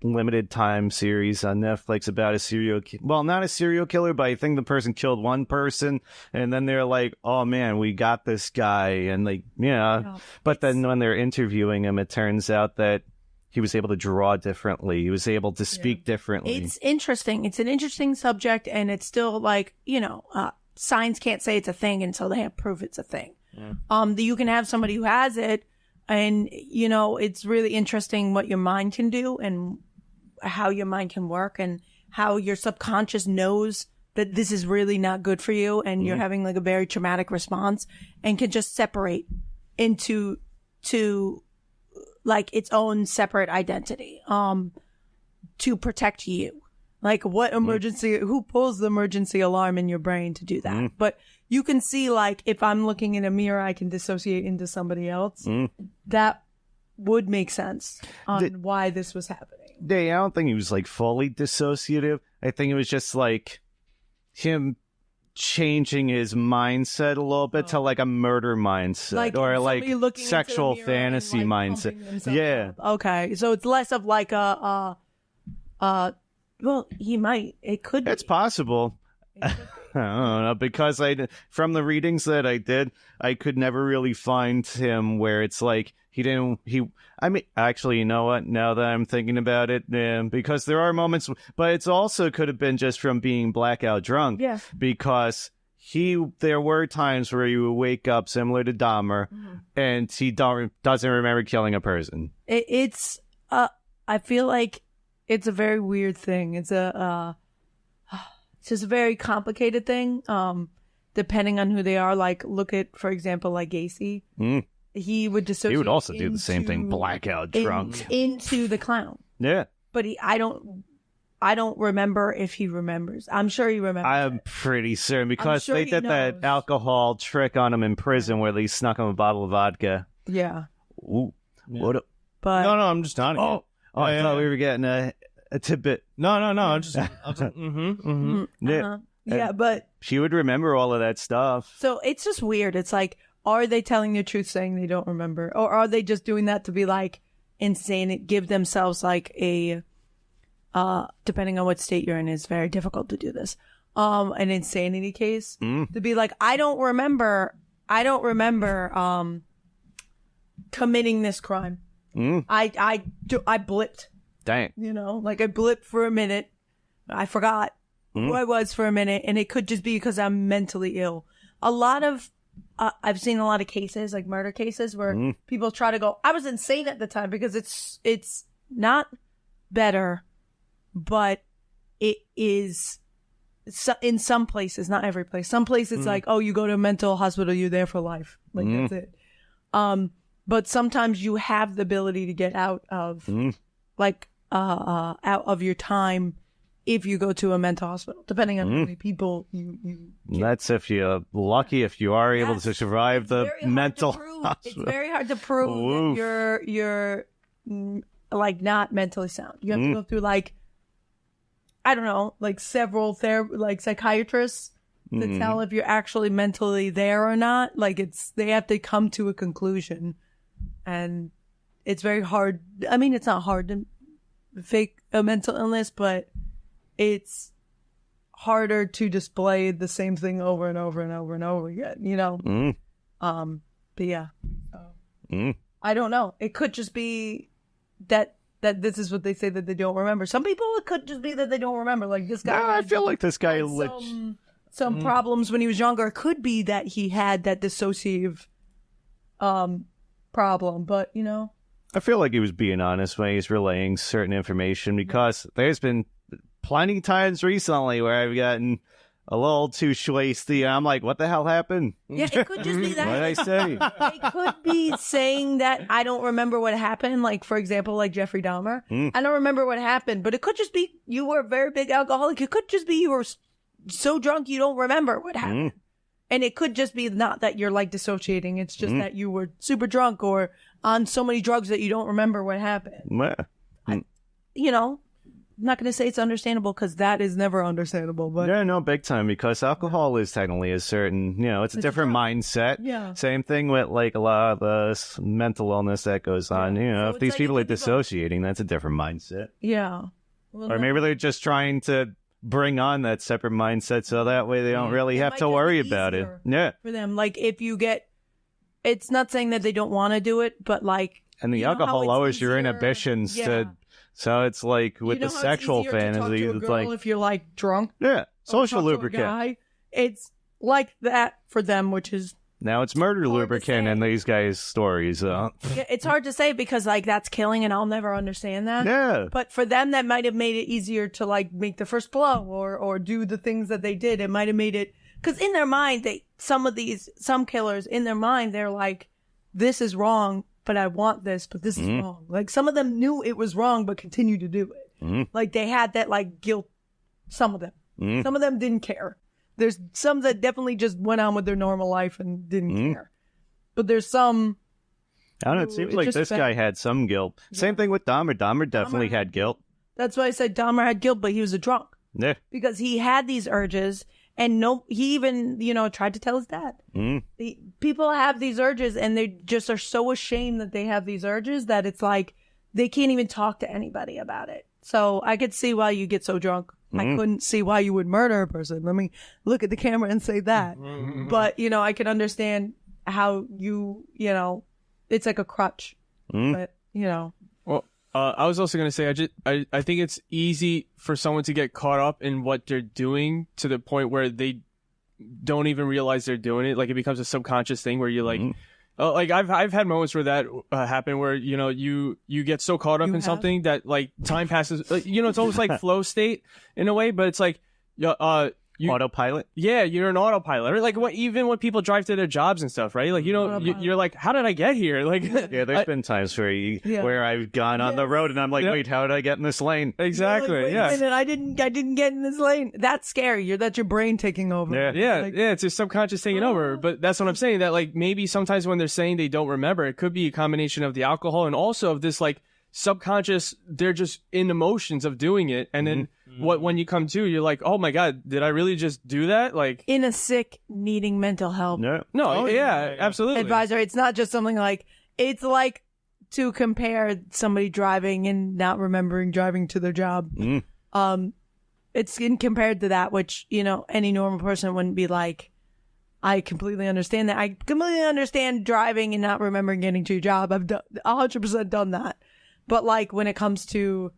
limited time series on Netflix about a serial. Well, not a serial killer, but I think the person killed one person, and then they're like, "Oh man, we got this guy," and like, yeah. Yeah. But then when they're interviewing him, it turns out that he was able to draw differently. He was able to speak differently. It's interesting. It's an interesting subject, and it's still like, science can't say it's a thing until they have proof it's a thing. You can have somebody who has it, and, it's really interesting what your mind can do and how your mind can work and how your subconscious knows that this is really not good for you and you're having like a very traumatic response and can just separate into like its own separate identity to protect you. Like what emergency, who pulls the emergency alarm in your brain to do that? But you can see, like, if I'm looking in a mirror, I can dissociate into somebody else. That would make sense on why this was happening. I don't think he was like fully dissociative. I think it was just like him changing his mindset a little bit to like a murder mindset or like somebody looking into sexual the mirror and, fantasy like, mindset. pumping themselves Yeah. up. Okay, so it's less of like well, he might. It could be. It's possible. I don't know, because from the readings that I did, I could never really find him where it's like actually, you know what? Now that I'm thinking about it, because there are moments, but it's also could have been just from being blackout drunk. Yeah. Because there were times where he would wake up similar to Dahmer, and he doesn't remember killing a person. I feel like it's a very weird thing. It's just a very complicated thing. Depending on who they are, like look at, for example, like Gacy. He would dissociate. He would also do the same thing, blackout drunk. Into the clown. Yeah. But I don't remember if he remembers. I'm sure he remembers. I'm pretty certain because sure they he did that knows. alcohol trick on him in prison where they snuck him a bottle of vodka. Yeah. Ooh. What? But No, I'm just nodding. I thought we were getting a tidbit. No. I'm just. Yeah. yeah, but She would remember all of that stuff. so it's just weird. It's like, are they telling the truth saying they don't remember? Or are they just doing that to be like insane? It give themselves like a, depending on what state you're in, it's very difficult to do this. An insanity case to be like, I don't remember, committing this crime. I blipped, Dang. like I blipped for a minute. I forgot who I was for a minute, and it could just be because I'm mentally ill. A lot of, I've seen a lot of cases, like murder cases, where people try to go, I was insane at the time, because it's not better, but it is in some places, not every place. Some places like, oh, you go to a mental hospital, you're there for life. Like that's it. But sometimes you have the ability to get out of out of your time if you go to a mental hospital, depending on how many people you That's if you're lucky, if you are able to survive the very hard mental to prove. hospital. It's very hard to prove that you're like not mentally sound. You have to go through like, I don't know, like several psychiatrists to tell if you're actually mentally there or not. Like they have to come to a conclusion, and it's very hard. I mean, it's not hard to fake a mental illness, but it's harder to display the same thing over and over and over and over again, but yeah, I don't know. It could just be that this is what they say, that they don't remember. Some people, it could just be that they don't remember. Like this guy. Yeah, I feel like this guy had some problems when he was younger. It could be that he had that dissociative problem, but I feel like he was being honest when he's relaying certain information, because there's been plenty of times recently where I've gotten a little too shwasty. I'm like, what the hell happened? yeah, it could just be that. What did I say? It could be saying that I don't remember what happened. Like, for example, like Jeffrey Dahmer. I don't remember what happened, but it could just be you were a very big alcoholic. It could just be you were so drunk you don't remember what happened. And it could just be not that you're like dissociating. It's just that you were super drunk or on so many drugs that you don't remember what happened. Yeah. You know, I'm not going to say it's understandable because that is never understandable. But Yeah, no, big time, because alcohol is technically a certain, it's a different mindset. Yeah. Same thing with like a lot of the mental illness that goes on. So If it's these like people if are people- dissociating, that's a different mindset. yeah. Well, Or maybe they're just trying to bring on that separate mindset so that way they don't really It have might to just worry be about it. easier. Yeah. for them, like if you get, it's not saying that they don't want to do it, but like, And the you know how alcohol it's lowers your easier- inhibitions Yeah. to. So it's like with you know the how sexual it's easier to talk fantasy, to a it's girl like, if you're like drunk, yeah, or social talk to a lubricant. guy, it's like that for them, which is Now it's murder Hard to lubricant in say. these guys' stories. it's hard to say because like that's killing, and I'll never understand that. Yeah. But for them, that might have made it easier to like make the first blow or do the things that they did. It might have made it because in their mind, some killers in their mind, they're like, this is wrong, but I want this, but this is wrong. Like some of them knew it was wrong, but continued to do it. Like they had that like guilt. Some of them, some of them didn't care. There's some that definitely just went on with their normal life and didn't care. But there's some. I don't know. It seems It like just this guy had some guilt. Same thing with Dahmer. Dahmer definitely had guilt. That's why I said Dahmer had guilt, but he was a drunk Yeah. because he had these urges, and he even tried to tell his dad. People have these urges, and they just are so ashamed that they have these urges that it's like they can't even talk to anybody about it. So I could see why you get so drunk. I couldn't see why you would murder a person. Let me look at the camera and say that. But, I can understand how it's like a crutch. But, Well, I was also gonna say I think it's easy for someone to get caught up in what they're doing to the point where they don't even realize they're doing it. Like it becomes a subconscious thing where you're like, oh, like I've had moments where that happened where you get so caught up in something that like time passes. Like, it's almost like flow state in a way, but it's like Autopilot. Yeah, you're an autopilot. Or like even when people drive to their jobs and stuff, right? Like you're like, how did I get here? Like Yeah, there's been times where I've gone on the road and I'm like, wait, how did I get in this lane? Exactly. Wait a minute, I didn't get in this lane. That's scary. That's your brain taking over. Yeah. Yeah, it's a subconscious taking over. But that's what I'm saying. That like maybe sometimes when they're saying they don't remember, it could be a combination of the alcohol and also of this like subconscious. They're just in emotions of doing it, and then when you come to, you're like, oh my god, did I really just do that? Like In a sick, needing mental help No. absolutely. advisor. It's not just something like it's like to compare somebody driving and not remembering driving to their job. It's compared to that, which any normal person wouldn't be like. I completely understand that. I completely understand driving and not remembering getting to your job. I've 100% done that. But like when it comes to,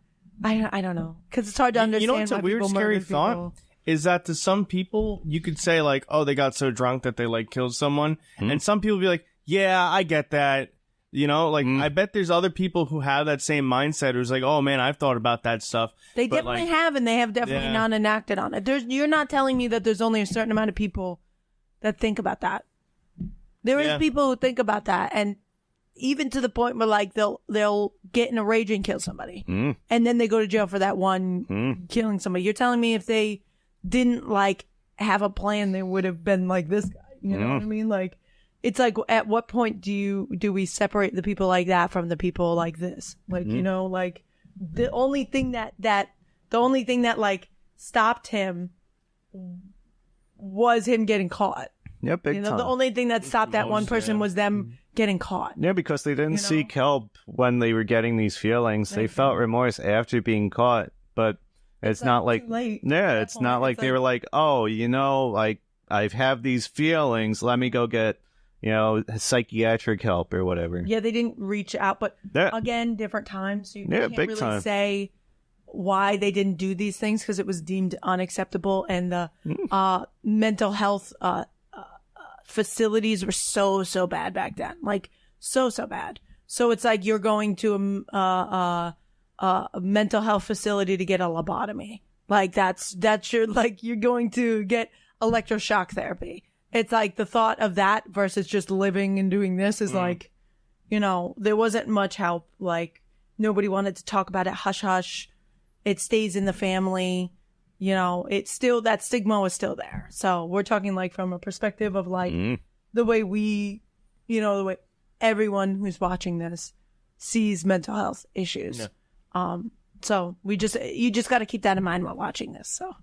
I don't know, because it's hard to understand. You know what's a why weird, people scary murder thought? people. Is that to some people, you could say like, oh, they got so drunk that they like killed someone. And some people be like, yeah, I get that. I bet there's other people who have that same mindset who's like, oh man, I've thought about that stuff. They But, definitely like, have, and they have definitely Yeah. not enacted on it. You're not telling me that there's only a certain amount of people that think about that. There is Yeah. people who think about that, and even to the point where like they'll get in a rage and kill somebody, and then they go to jail for that one killing somebody. You're telling me if they didn't like have a plan, they would have been like this guy. You know what I mean? Like, it's like, at what point do we separate the people like that from the people like this? Like, like the only thing that like stopped him was him getting caught. Yeah, big time. The only thing that stopped that one person was them getting caught. Yeah, because they didn't seek help when they were getting these feelings. They felt remorse after being caught, but it's not like, too late yeah, at it's that not point. like It's they were like, oh, like I have these feelings. Let me go get, psychiatric help or whatever. Yeah, they didn't reach out, but Yeah. again, different times. So you Yeah, can't big really time. say why they didn't do these things because it was deemed unacceptable, and the mental health facilities were so bad back then, like so bad. So it's like you're going to a mental health facility to get a lobotomy. Like that's your, like you're going to get electroshock therapy. It's like the thought of that versus just living and doing this is like, there wasn't much help. Like nobody wanted to talk about it. Hush hush. It stays in the family. you know, it's still, that stigma was still there. So we're talking like from a perspective of like the way we, you know, the way everyone who's watching this sees mental health issues. Yeah. So you just got to keep that in mind while watching this. So.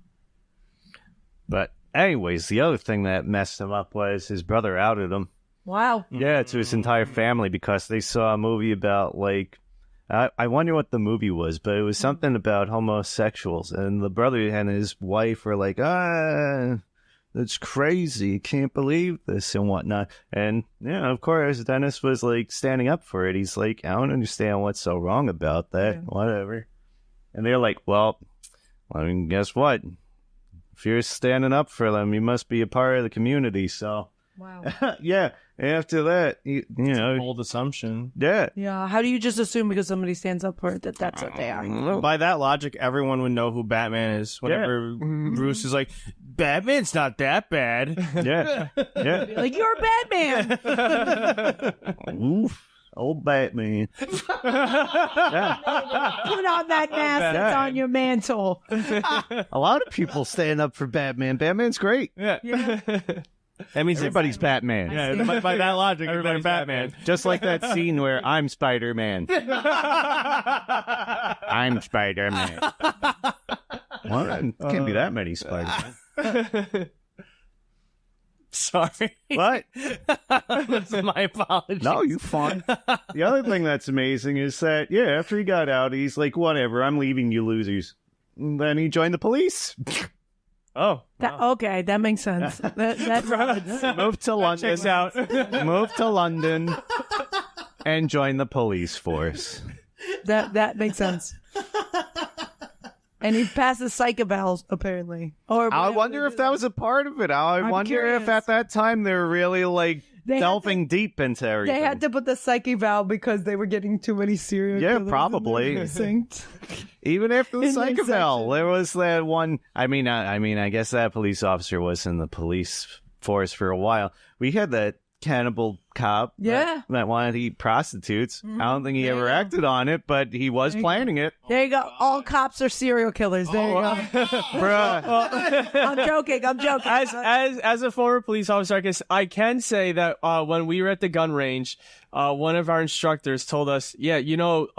But anyways, the other thing that messed him up was his brother outed him. Wow. Yeah, to his entire family because they saw a movie about, like, I wonder what the movie was, but it was something about homosexuals. And the brother and his wife were like, that's crazy. Can't believe this and whatnot. And, yeah, of course, Dennis was, like, standing up for it. He's like, I don't understand what's so wrong about that. Yeah. Whatever. And they're like, well, I mean, guess what? If you're standing up for them, you must be a part of the community. So, wow. Yeah. After that, you know, Bold assumption. yeah. Yeah. How do you just assume because somebody stands up for it that that's what they are? By that logic, everyone would know who Batman is. Whenever Bruce is like, Batman's not that bad. Yeah. Yeah. Like, you're Batman. Oof. Old Batman. Put on that mask that's on your mantle. A lot of people stand up for Batman. Batman's great. Yeah. That means everybody's Batman. Yeah, by that logic, everybody's Batman. Just like that scene where I'm Spider-Man. I'm Spider-Man. What? Can't be that many Spider-Man. Sorry. What? That's my apology. No, you fine. The other thing that's amazing is that, yeah, after he got out, he's like, whatever, I'm leaving, you losers. And then he joined the police. Oh. Okay, that makes sense. That Moved to London. Checks out. Moved to London and joined the police force. that makes sense. And he passes psych evals, apparently. Or I wonder if that was a part of it. I wonder curious. if at that time they were really like delving deep into everything. They had to put the psych eval because they were getting too many serial killers. Yeah, probably. Synced. Even after the In their psych eval, section. there was that one. I mean, I guess that police officer was in the police force for a while. We had that cannibal cop Yeah. that wanted to eat prostitutes. I don't think he ever acted on it, but he was planning it. There you go. All cops are serial killers. There you go. Bruh. I'm joking. As a former police officer, I can say that when we were at the gun range, one of our instructors told us, yeah, you know,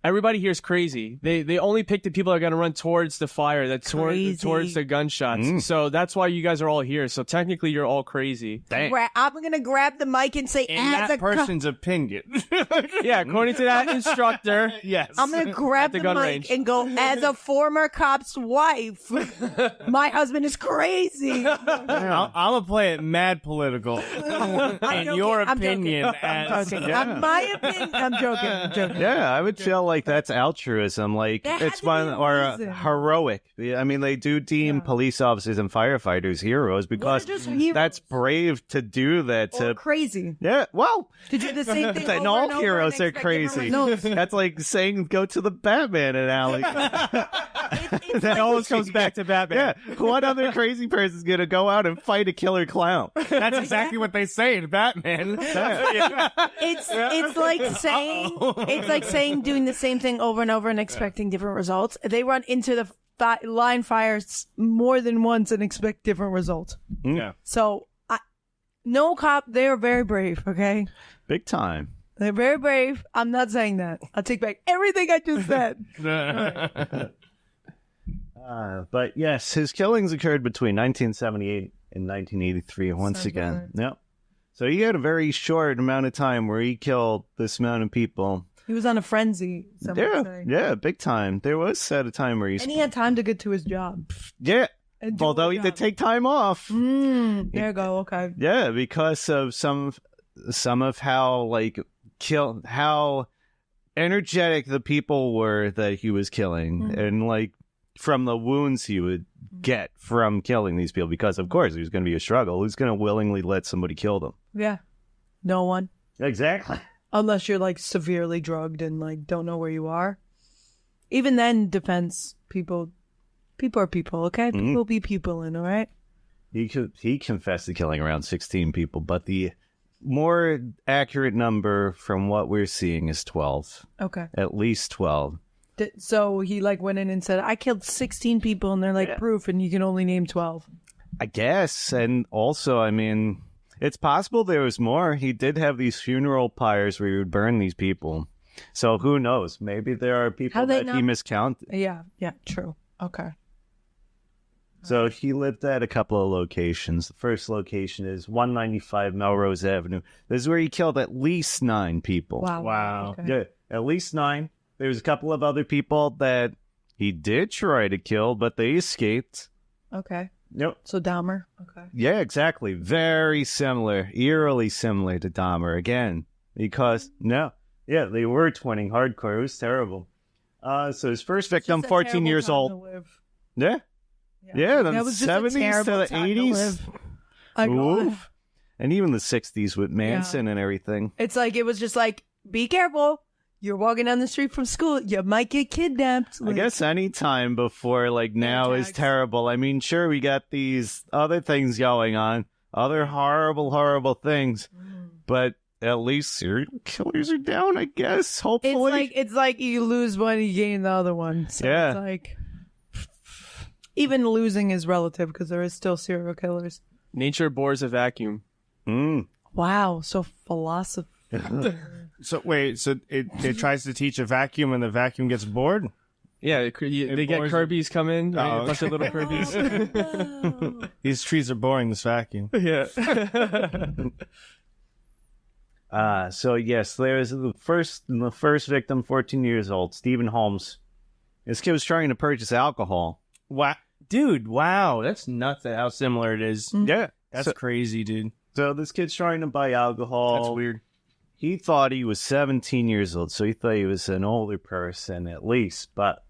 everybody here is crazy. They only pick the people that are going to run towards the fire, towards the gunshots. So that's why you guys are all here. So technically, you're all crazy. Dang. I'm going to grab the mic and say, In as that a person's opinion. Yeah, according to that instructor. Yes. I'm going to grab the gun mic range. and go, as a former cop's wife, my husband is crazy. I'm going to play it mad political. And joking, your I'm opinion joking. as... My opinion. I'm joking. Yeah, I would feel like that's altruism. Like, There it's had to fun be a or reason. heroic. I mean, they do deem police officers and firefighters heroes because just heroes. that's brave to do that. Or To crazy. yeah, well, To do the same thing and over all and over heroes and are expect different crazy. results. That's like saying go to the Batman analogy. It's That like- always comes back to Batman. Yeah, what other crazy person's gonna go out and fight a killer clown? That's exactly what they say in Batman. It's like saying doing the same thing over and over and expecting different results. They run into the line fires more than once and expect different results. Yeah. So, no cop, they're very brave, okay? Big time. They're very brave. I'm not saying that. I'll take back everything I just said. But yes, his killings occurred between 1978 and 1983 once Sounds again. right. Yep. So he had a very short amount of time where he killed this amount of people. He was on a frenzy, some would say. Yeah, big time. There was at a time where And he had time to get to his job. yeah, And do although a he job. did take time off. There you go, okay. Yeah, because of some of how how energetic the people were that he was killing, and like from the wounds he would get from killing these people. Because of course there's going to be a struggle. Who's going to willingly let somebody kill them? Yeah. No one. Exactly. Unless you're like severely drugged and like don't know where you are. Even then, defense people are people, okay? People be people in, all right? He confessed to killing around 16 people, but the more accurate number from what we're seeing is 12. Okay. At least 12. So he like went in and said, I killed 16 people, and they're like, proof, and you can only name 12. I guess. And also, I mean, it's possible there was more. He did have these funeral pyres where he would burn these people. So who knows? Maybe there are people that he miscounted. Yeah, true. Okay. So he lived at a couple of locations. The first location is 195 Melrose Avenue. This is where he killed at least 9 people. Wow. Okay. Yeah, at least 9. There's a couple of other people that he did try to kill, but they escaped. Okay. Yep. So Dahmer. Okay. Yeah, exactly. Very similar, eerily similar to Dahmer again. Because, they were twinning hardcore. It was terrible. So his first victim, 14 years old. Yeah. Yeah, the 70s to the 80s. Oof. And even the 60s with Manson and everything. It was just like, be careful. You're walking down the street from school. You might get kidnapped. I guess any time before, now is terrible. I mean, sure, we got these other things going on. Other horrible, horrible things. But at least serial killers are down, I guess, hopefully. It's like you lose one, you gain the other one. So it's like... Even losing is relative because there is still serial killers. Nature bores a vacuum. Wow, so philosophy. So wait, so it tries to teach a vacuum and the vacuum gets bored? Yeah, they get Kirby's come in, right? A bunch of little Kirby's. These trees are boring, this vacuum. Yeah. So yes, there's the first victim, 14 years old, Stephen Holmes. This kid was trying to purchase alcohol. Wow. Dude, wow. That's nuts how similar it is. Yeah. That's crazy, dude. So this kid's trying to buy alcohol. That's weird. He thought he was 17 years old, so he thought he was an older person at least. But,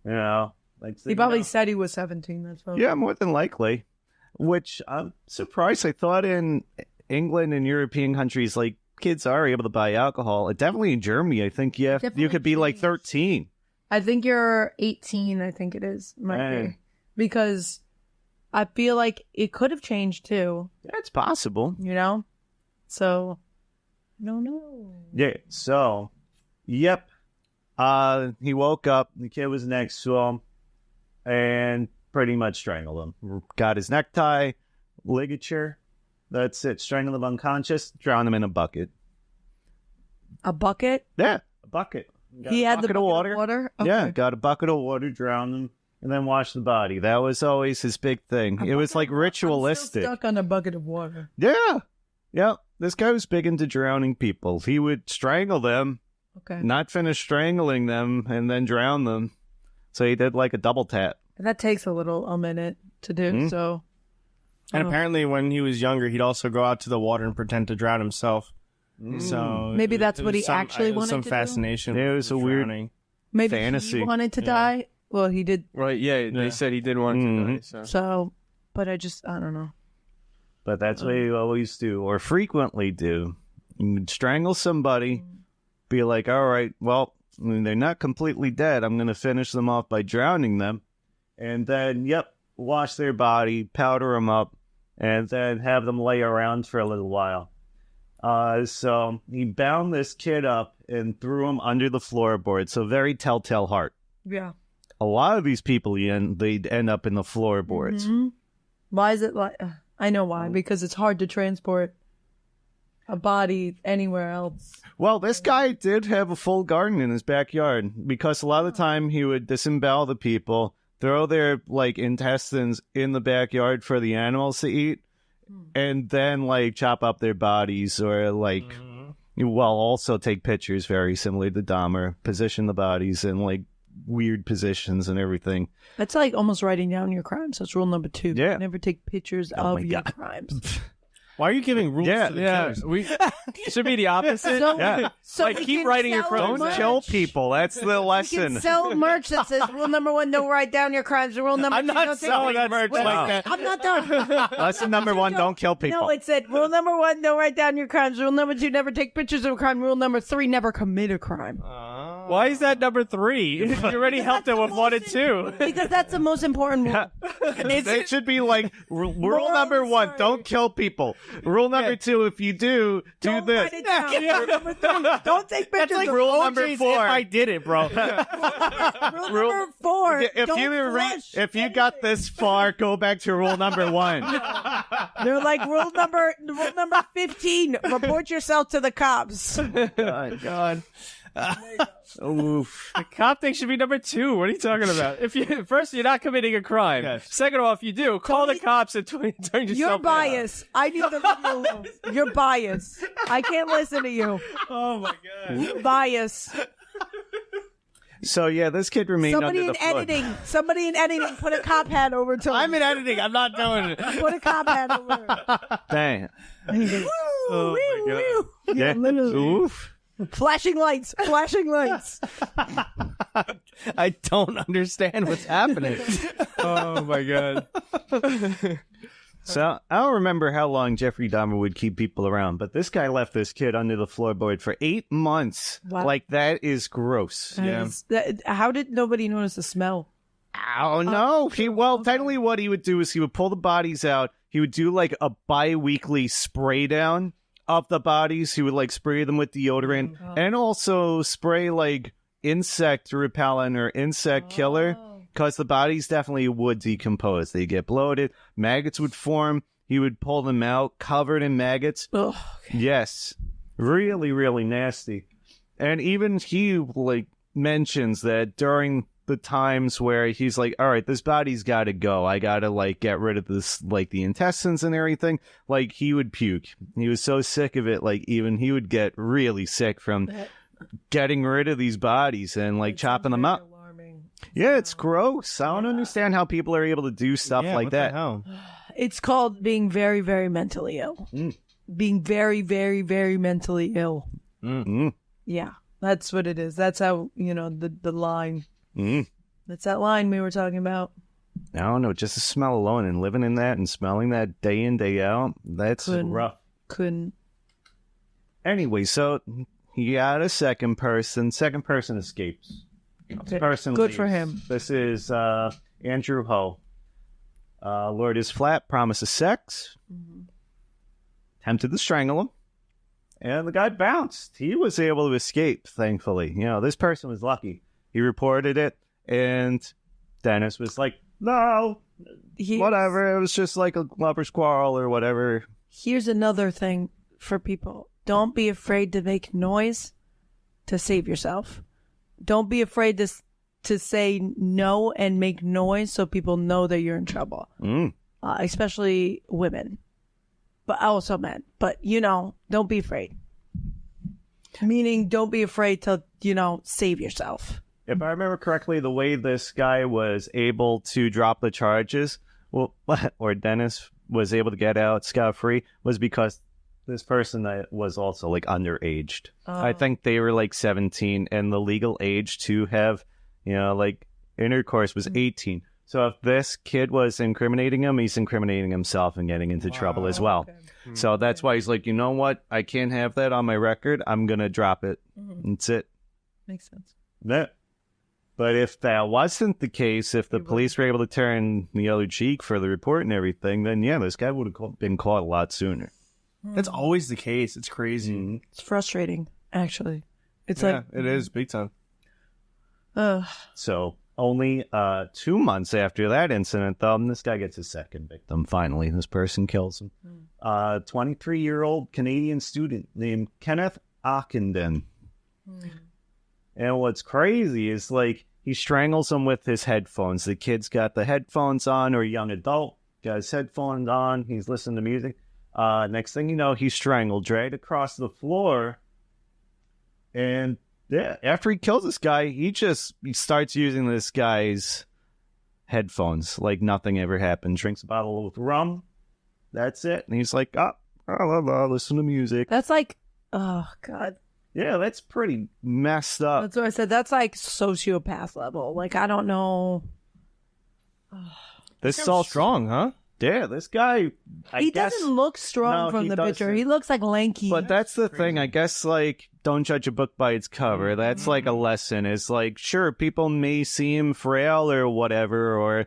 he probably said he was 17. That's what. Yeah, more than likely. Which I'm surprised. I thought in England and European countries, kids are able to buy alcohol. Definitely in Germany, I think you could be 13. I think you're 18, I think it is. Might be. Because I feel like it could have changed too. Yeah, it's possible. So, no. Yeah, so, yep. He woke up, the kid was next to him, and pretty much strangled him. Got his necktie, ligature, that's it. Strangled him unconscious, drowned him in a bucket. A bucket? Yeah, a bucket. He had the bucket of water? Okay. Yeah, got a bucket of water, drowned him, and then washed the body. That was always his big thing. It was ritualistic. I'm still stuck on a bucket of water. Yeah. Yeah. This guy was big into drowning people. He would strangle them, not finish strangling them, and then drown them. So he did a double tap. That takes a minute to do, so... And apparently when he was younger, he'd also go out to the water and pretend to drown himself. So maybe that's what he actually wanted to do. Some fascination. It was a weird maybe fantasy. He wanted to die. Well, he did. Right? Yeah, they said he did want to die. So, but I don't know. But that's what you always do, or frequently do. You would strangle somebody, be like, all right, well, they're not completely dead. I'm going to finish them off by drowning them. And then, wash their body, powder them up, and then have them lay around for a little while. So he bound this kid up and threw him under the floorboard. So very telltale heart. Yeah. A lot of these people, they'd end up in the floorboards. Why is it I know why. Because it's hard to transport a body anywhere else. Well, this guy did have a full garden in his backyard. Because a lot of the time he would disembowel the people, throw their intestines in the backyard for the animals to eat. And then chop up their bodies or also take pictures very similar to Dahmer, position the bodies in weird positions and everything. That's almost writing down your crimes. That's rule number 2. Yeah. Never take pictures of your crimes. Why are you giving rules to the killers? It should be the opposite. So keep writing your crimes. Don't kill people. That's the lesson. You can sell merch that says rule number 1, don't write down your crimes. Rule number 2, I'm not selling merch like that. I'm not done. Lesson number 1, don't kill people. No, it said rule number 1, don't write down your crimes. Rule number 2, never take pictures of a crime. Rule number 3, never commit a crime. Why is that number 3? You already helped him with 1 and 2. Because that's the most important rule. It should be like rule number 1: don't kill people. Rule number 2: if you do Don't this. write it down. Number 3, don't take pictures. Like of rule OJ's number 4. If I did it, bro. Rule number 4. If you got this far, go back to rule number 1. They're like rule number 15. Report yourself to the cops. God. Oof. The cop thing should be number 2. What are you talking about? First, you're not committing a crime. Yes. Second of all, if you do, call the cops and turn yourself You're in. biased. I need the rule. You're biased. I can't listen to you. Oh my God. Bias. So yeah, this kid remained Somebody under in the floor. editing. Somebody in editing. Put a cop hat over to him. I'm in editing. I'm not doing it. Put a cop hat over. Dang. Woo, woo, woo. Yeah. literally. Oof. Flashing lights. Flashing lights. I don't understand what's happening. Oh my God. So I don't remember how long Jeffrey Dahmer would keep people around, but this guy left this kid under the floorboard for 8 months. Wow. Like, that is gross. How did nobody notice the smell? Oh no. Technically what he would do is he would pull the bodies out. He would do like a bi-weekly spray down of the bodies. He would like spray them with deodorant and also spray like insect repellent or insect killer. Because the bodies definitely would decompose. They get bloated. Maggots would form. He would pull them out, covered in maggots. Ugh. Yes. Really, really nasty. And even he, like, mentions that during the times where he's like, all right, this body's got to go. I got to, like, get rid of this, like, the intestines and everything. Like, he would puke. He was so sick of it. Like, even he would get really sick from getting rid of these bodies and, like, chopping them up. Yeah, it's gross. I don't understand how people are able to do stuff like that. It's called being very, very mentally ill. Being very, very, very mentally ill. Yeah, that's what it is. That's how, the line. That's that line we were talking about. I don't know, just the smell alone and living in that and smelling that day in, day out, that's rough. Couldn't. Anyway, so he got a second person. Second person escapes. Okay. Person Good leaves. for him. This is Andrew Ho. Lured his flat, promises sex, attempted to strangle him, and the guy bounced. He was able to escape, thankfully. This person was lucky. He reported it, and Dennis was like, no, whatever. It was just like a lover's quarrel or whatever. Here's another thing for people. Don't be afraid to make noise to save yourself. Don't be afraid to say no and make noise so people know that you're in trouble. Especially women, but also men. But, don't be afraid. Meaning, don't be afraid to, save yourself. If I remember correctly, the way this guy was able to drop the charges, or Dennis was able to get out scot-free, was because this person that was also like underaged. I think they were like 17, and the legal age to have, like intercourse was 18. So if this kid was incriminating him, he's incriminating himself and getting into trouble as well. Okay. So that's why he's like, you know what? I can't have that on my record. I'm going to drop it. That's it. Makes sense. Yeah. But if that wasn't the case, if the police were able to turn the other cheek for the report and everything, then yeah, this guy would have been caught a lot sooner. That's always the case. It's crazy. It's frustrating, actually. It's It is big time. So only 2 months after that incident, though, this guy gets his second victim. Finally, this person kills him. 23-year-old Canadian student named Kenneth Ockenden. And what's crazy is, like, he strangles him with his headphones. The kid's got the headphones on, or a young adult got his headphones on. He's listening to music. Next thing you know, he's strangled, dragged across the floor. And yeah, after he kills this guy, he starts using this guy's headphones like nothing ever happened. Drinks a bottle of rum. That's it. And he's like, listen to music. That's like, oh, God. Yeah, that's pretty messed up. That's what I said. That's like sociopath level. Like, I don't know. This He's all strong, huh? Yeah, this guy, I He guess, doesn't look strong No, from he the picture. doesn't. He looks like lanky. But that's the thing. I guess, like, don't judge a book by its cover. That's like a lesson. It's like, sure, people may seem frail or whatever, or,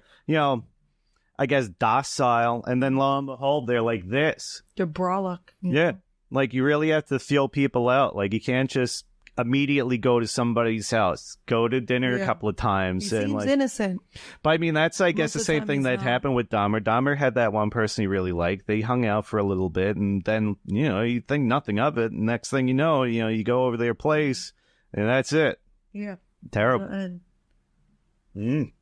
I guess docile, and then lo and behold, they're like this. They're brolic. Yeah. Like, you really have to feel people out. Like, you can't just immediately go to somebody's house. Go to dinner a couple of times. He and seems like, innocent. but I mean, that's, I guess, Most the of the same time thing he's that not. happened with Dahmer. Dahmer had that one person he really liked. They hung out for a little bit, and then, you think nothing of it. Next thing you know, you go over their place, and that's it. Yeah. Terrible. When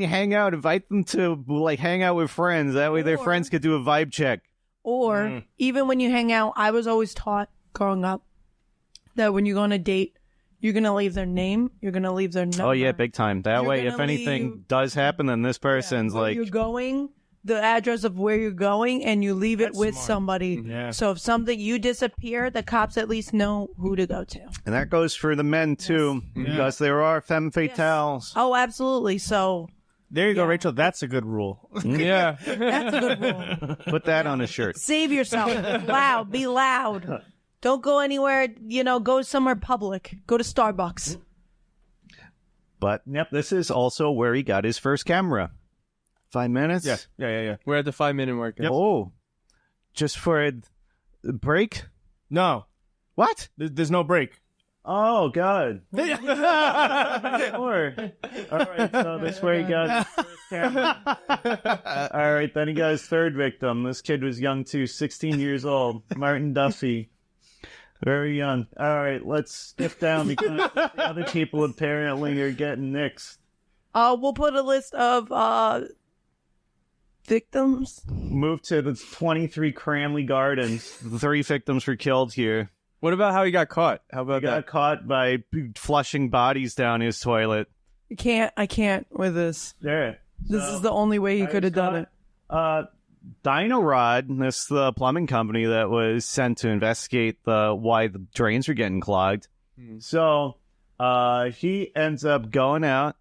you hang out, invite them to, like, hang out with friends. That way their Or- friends could do a vibe check. Or even when you hang out, I was always taught growing up that when you go on a date, you're going to leave their name, you're going to leave their number. Oh, yeah, big time. That You're way, gonna if anything leave- does happen, then this person's where like, you're going, the address of where you're going, and you leave it with somebody. Yeah. So if you disappear, the cops at least know who to go to. and that goes for the men, too, because there are femme fatales. Oh, absolutely. So There you go, Rachel. That's a good rule. Yeah. that's a good rule. Put that on a shirt. Save yourself. Loud. Be loud. Don't go anywhere, go somewhere public. Go to Starbucks. But, yep, this is also where he got his first camera. 5 minutes? Yeah. We're at the 5-minute mark. Yep. Oh, just for a break? No, What? there's no break. Oh, God. Sure. All right, so this where he got his first camera. All right, then he got his third victim. This kid was young, too, 16 years old. Martin Duffy. Very young. All right, let's skip down because the other people apparently are getting nixed. We'll put a list of victims. Move to the 23 Cranley Gardens. 3 victims were killed here. What about how he got caught? How He about got that? caught by flushing bodies down his toilet. I can't with this. There. This is the only way he could have done it. Dino Rod, this the plumbing company that was sent to investigate why the drains were getting clogged. So he ends up going out,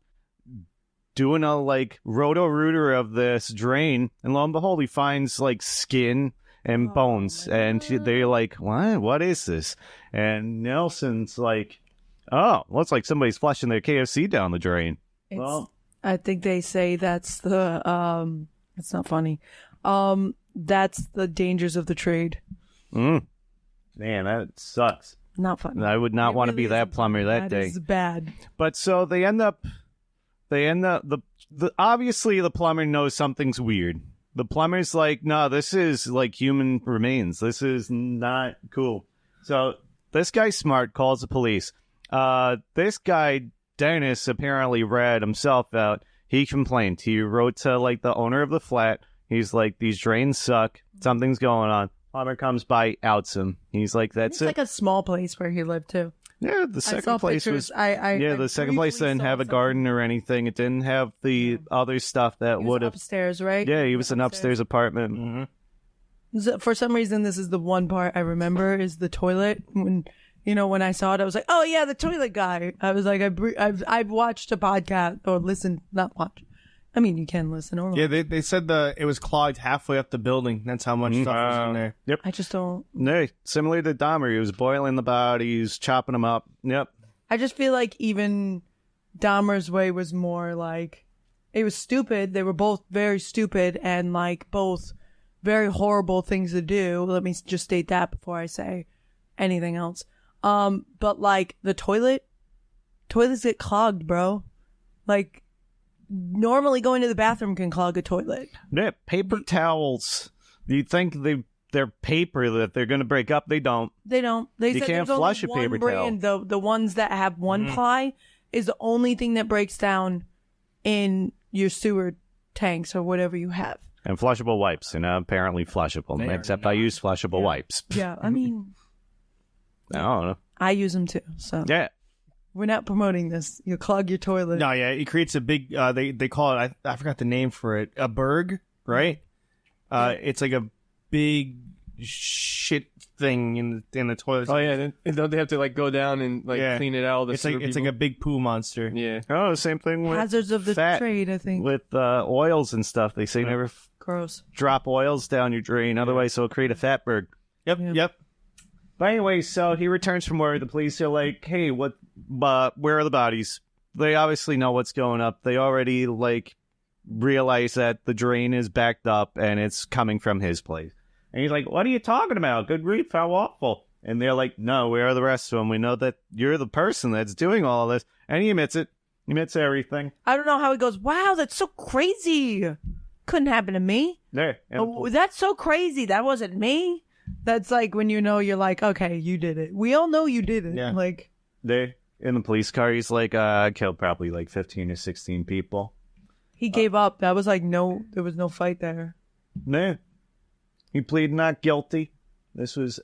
doing a roto-rooter of this drain, and lo and behold, he finds skin and bones, and they're like, what is this? And Nelson's like, oh, looks like somebody's flushing their KFC down the drain. I think they say that's the it's not funny. That's the dangers of the trade. Man, that sucks. Not funny. I would not It want to really be that isn't plumber funny. that day. That is bad. But so they end up obviously the plumber knows something's weird. The plumber's like, no, this is human remains. This is not cool. So this guy's smart, calls the police. This guy, Dennis, apparently ratted himself out. He complained. He wrote to the owner of the flat. He's like, these drains suck. Something's going on. Plumber comes by, outs him. He's like, that's It's it. a small place where he lived too. Yeah, the I saw second place pictures. was. The second place didn't have a garden or anything. It didn't have the other stuff that would have. upstairs, right? Yeah, he was an upstairs apartment. For some reason, this is the one part I remember is the toilet. When I saw it, I was like, "Oh yeah, the toilet guy." I was like, "I've watched a podcast or listened, not watch. I mean, you can listen or Yeah, they said it was clogged halfway up the building. That's how much stuff was in there. Yep. I just don't. No, similar to Dahmer, he was boiling the bodies, chopping them up. Yep. I just feel like even Dahmer's way was more it was stupid. They were both very stupid and both very horrible things to do. Let me just state that before I say anything else. But the toilets get clogged, bro. Normally going to the bathroom can clog a toilet. Yeah, paper towels. You think they're paper that they're going to break up? They don't. They don't. They You said can't there's flush a only paper one brand, the ones that have one ply is the only thing that breaks down in your sewer tanks or whatever you have. And flushable wipes, apparently flushable. They are Except I use flushable wipes. Yeah, I mean, I don't know. I use them too. So Yeah. we're not promoting this. You clog your toilet. No, yeah, it creates a big. They call it. I forgot the name for it. A berg, right? It's like a big shit thing in the toilet. Oh yeah, then don't they have to go down and Yeah. clean it out? It's like a big poo monster. yeah. Oh, the same thing with Hazards of the fat. trade, I think. With oils and stuff. They say never Gross. drop oils down your drain, otherwise it'll create a fatberg. Yep. Yeah. Yep. But anyway, so he returns from work. The police are like, hey, where are the bodies? They obviously know what's going up. They already, realize that the drain is backed up and it's coming from his place. And he's like, what are you talking about? Good grief, how awful. And they're like, no, where are the rest of them? We know that you're the person that's doing all of this. And he admits it. He admits everything. I don't know how he goes, wow, that's so crazy. Couldn't happen to me. There. Oh, that's so crazy. That wasn't me. That's like when you're like, okay, you did it. We all know you did it. Yeah. Like, They in the police car, he's like, I killed probably 15 or 16 people. he gave up. That was like, there was no fight there. Nah. He pleaded not guilty. This was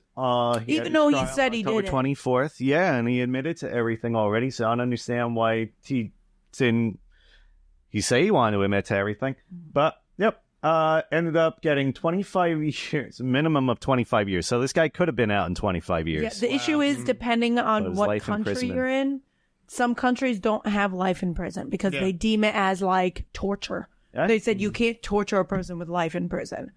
Even though he said he October did it. 24th. Yeah, and he admitted to everything already, so I don't understand why he didn't say he wanted to admit to everything. But yep. Ended up getting 25 years, a minimum of 25 years. So this guy could have been out in 25 years. Yeah, the issue is depending But it on was what life country imprisonment. you're in, some countries don't have life in prison because they deem it as like torture. Yeah. They said you can't torture a person with life in prison.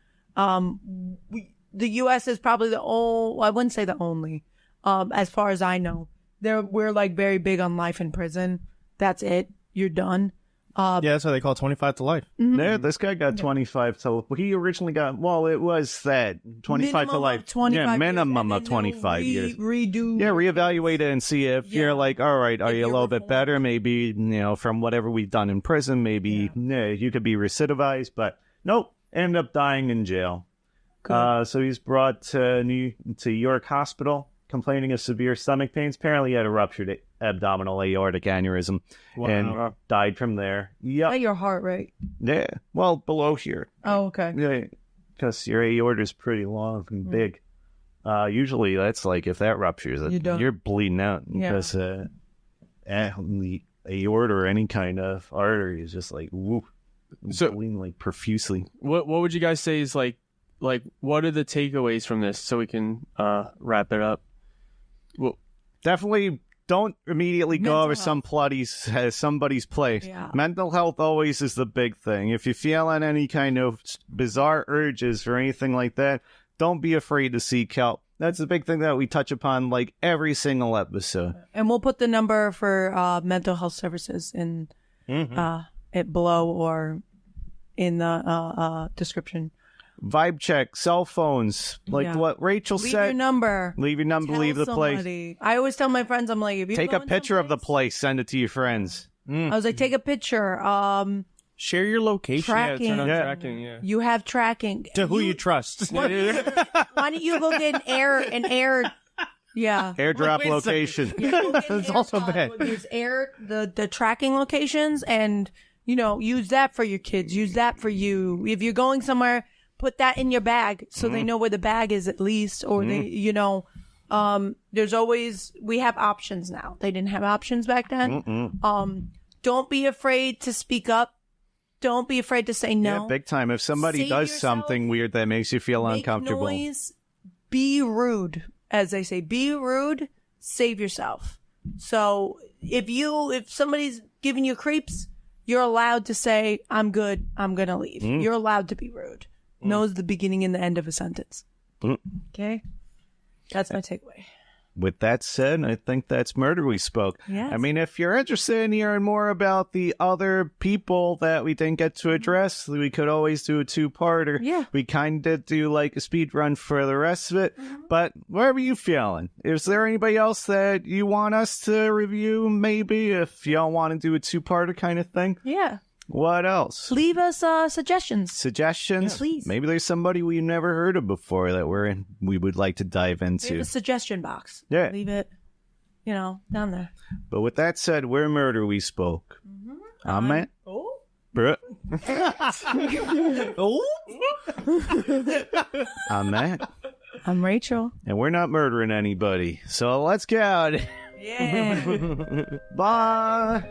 The U.S. is probably I wouldn't say the only, as far as I know. We're like very big on life in prison. That's it. You're done. Yeah, that's why they call it 25 to life. Yeah, this guy got 25 to. He originally got. Well, it was said 25 to Minimum life. of 25 yeah, minimum years, of and then 25 they'll years. Redo. Yeah, reevaluate it and see if Yeah. you're like, all right, are If you a you're little bit reformed. better? Maybe, from whatever we've done in prison, maybe you could be recidivized. But nope, ended up dying in jail. So he's brought to York Hospital, complaining of severe stomach pains. Apparently, he had a ruptured abdominal aortic aneurysm and died from there. Yep. At your heart rate. Yeah. Well, below here. Oh, okay. Yeah, because your aorta is pretty long and big. Usually, that's like if that ruptures, You're done. you're bleeding out Yeah. because the aorta or any kind of artery is just like woo, So- bleeding like profusely. What would you guys say is like what are the takeaways from this so we can wrap it up? Well, Definitely don't immediately go Mental over health. somebody's place. Yeah. Mental health always is the big thing. If you feel on any kind of bizarre urges or anything like that, don't be afraid to seek help. That's the big thing that we touch upon like every single episode. And we'll put the number for mental health services in it below or in the description. Vibe check, cell phones, like Yeah. what Rachel Leave said. your number. Leave your number, Tell leave the place. somebody. I always tell my friends, I'm like, if you Take a picture of the place, send it to your friends. I was like, take a picture. Share your location Tracking. turn on Yeah. tracking. Yeah. You have tracking. to who you trust. Why don't you go get an air? Yeah. Airdrop Wait a second. location. That's also bad. There's the tracking locations, and use that for your kids. Use that for you. If you're going somewhere, put that in your bag so they know where the bag is at least, or there's always, we have options now. They didn't have options back then. Don't be afraid to speak up. Don't be afraid to say no. Yeah, big time. If somebody Save does yourself. something weird that makes you feel Make uncomfortable. noise. Be rude, as they say. Be rude. Save yourself. So if somebody's giving you creeps, you're allowed to say, "I'm good. I'm gonna leave." You're allowed to be rude. Knows the beginning and the end of a sentence. Okay, that's my takeaway. With that said, I think that's Murder We Spoke. Yes. I mean, if you're interested in hearing more about the other people that we didn't get to address, we could always do a two-parter. Yeah. We kind of do like a speed run for the rest of it. But wherever you feeling, is there anybody else that you want us to review? Maybe if y'all want to do a two-parter kind of thing. Yeah. What else? Leave us suggestions. Suggestions? Yeah, please. Maybe there's somebody we've never heard of before that we would like to dive We have into. a suggestion box. Yeah. Leave it, down there. But with that said, we're Murder We Spoke. I'm Matt. Oh. Bruh. I'm Matt. I'm Rachel. And we're not murdering anybody. So let's get out. Yeah. Bye.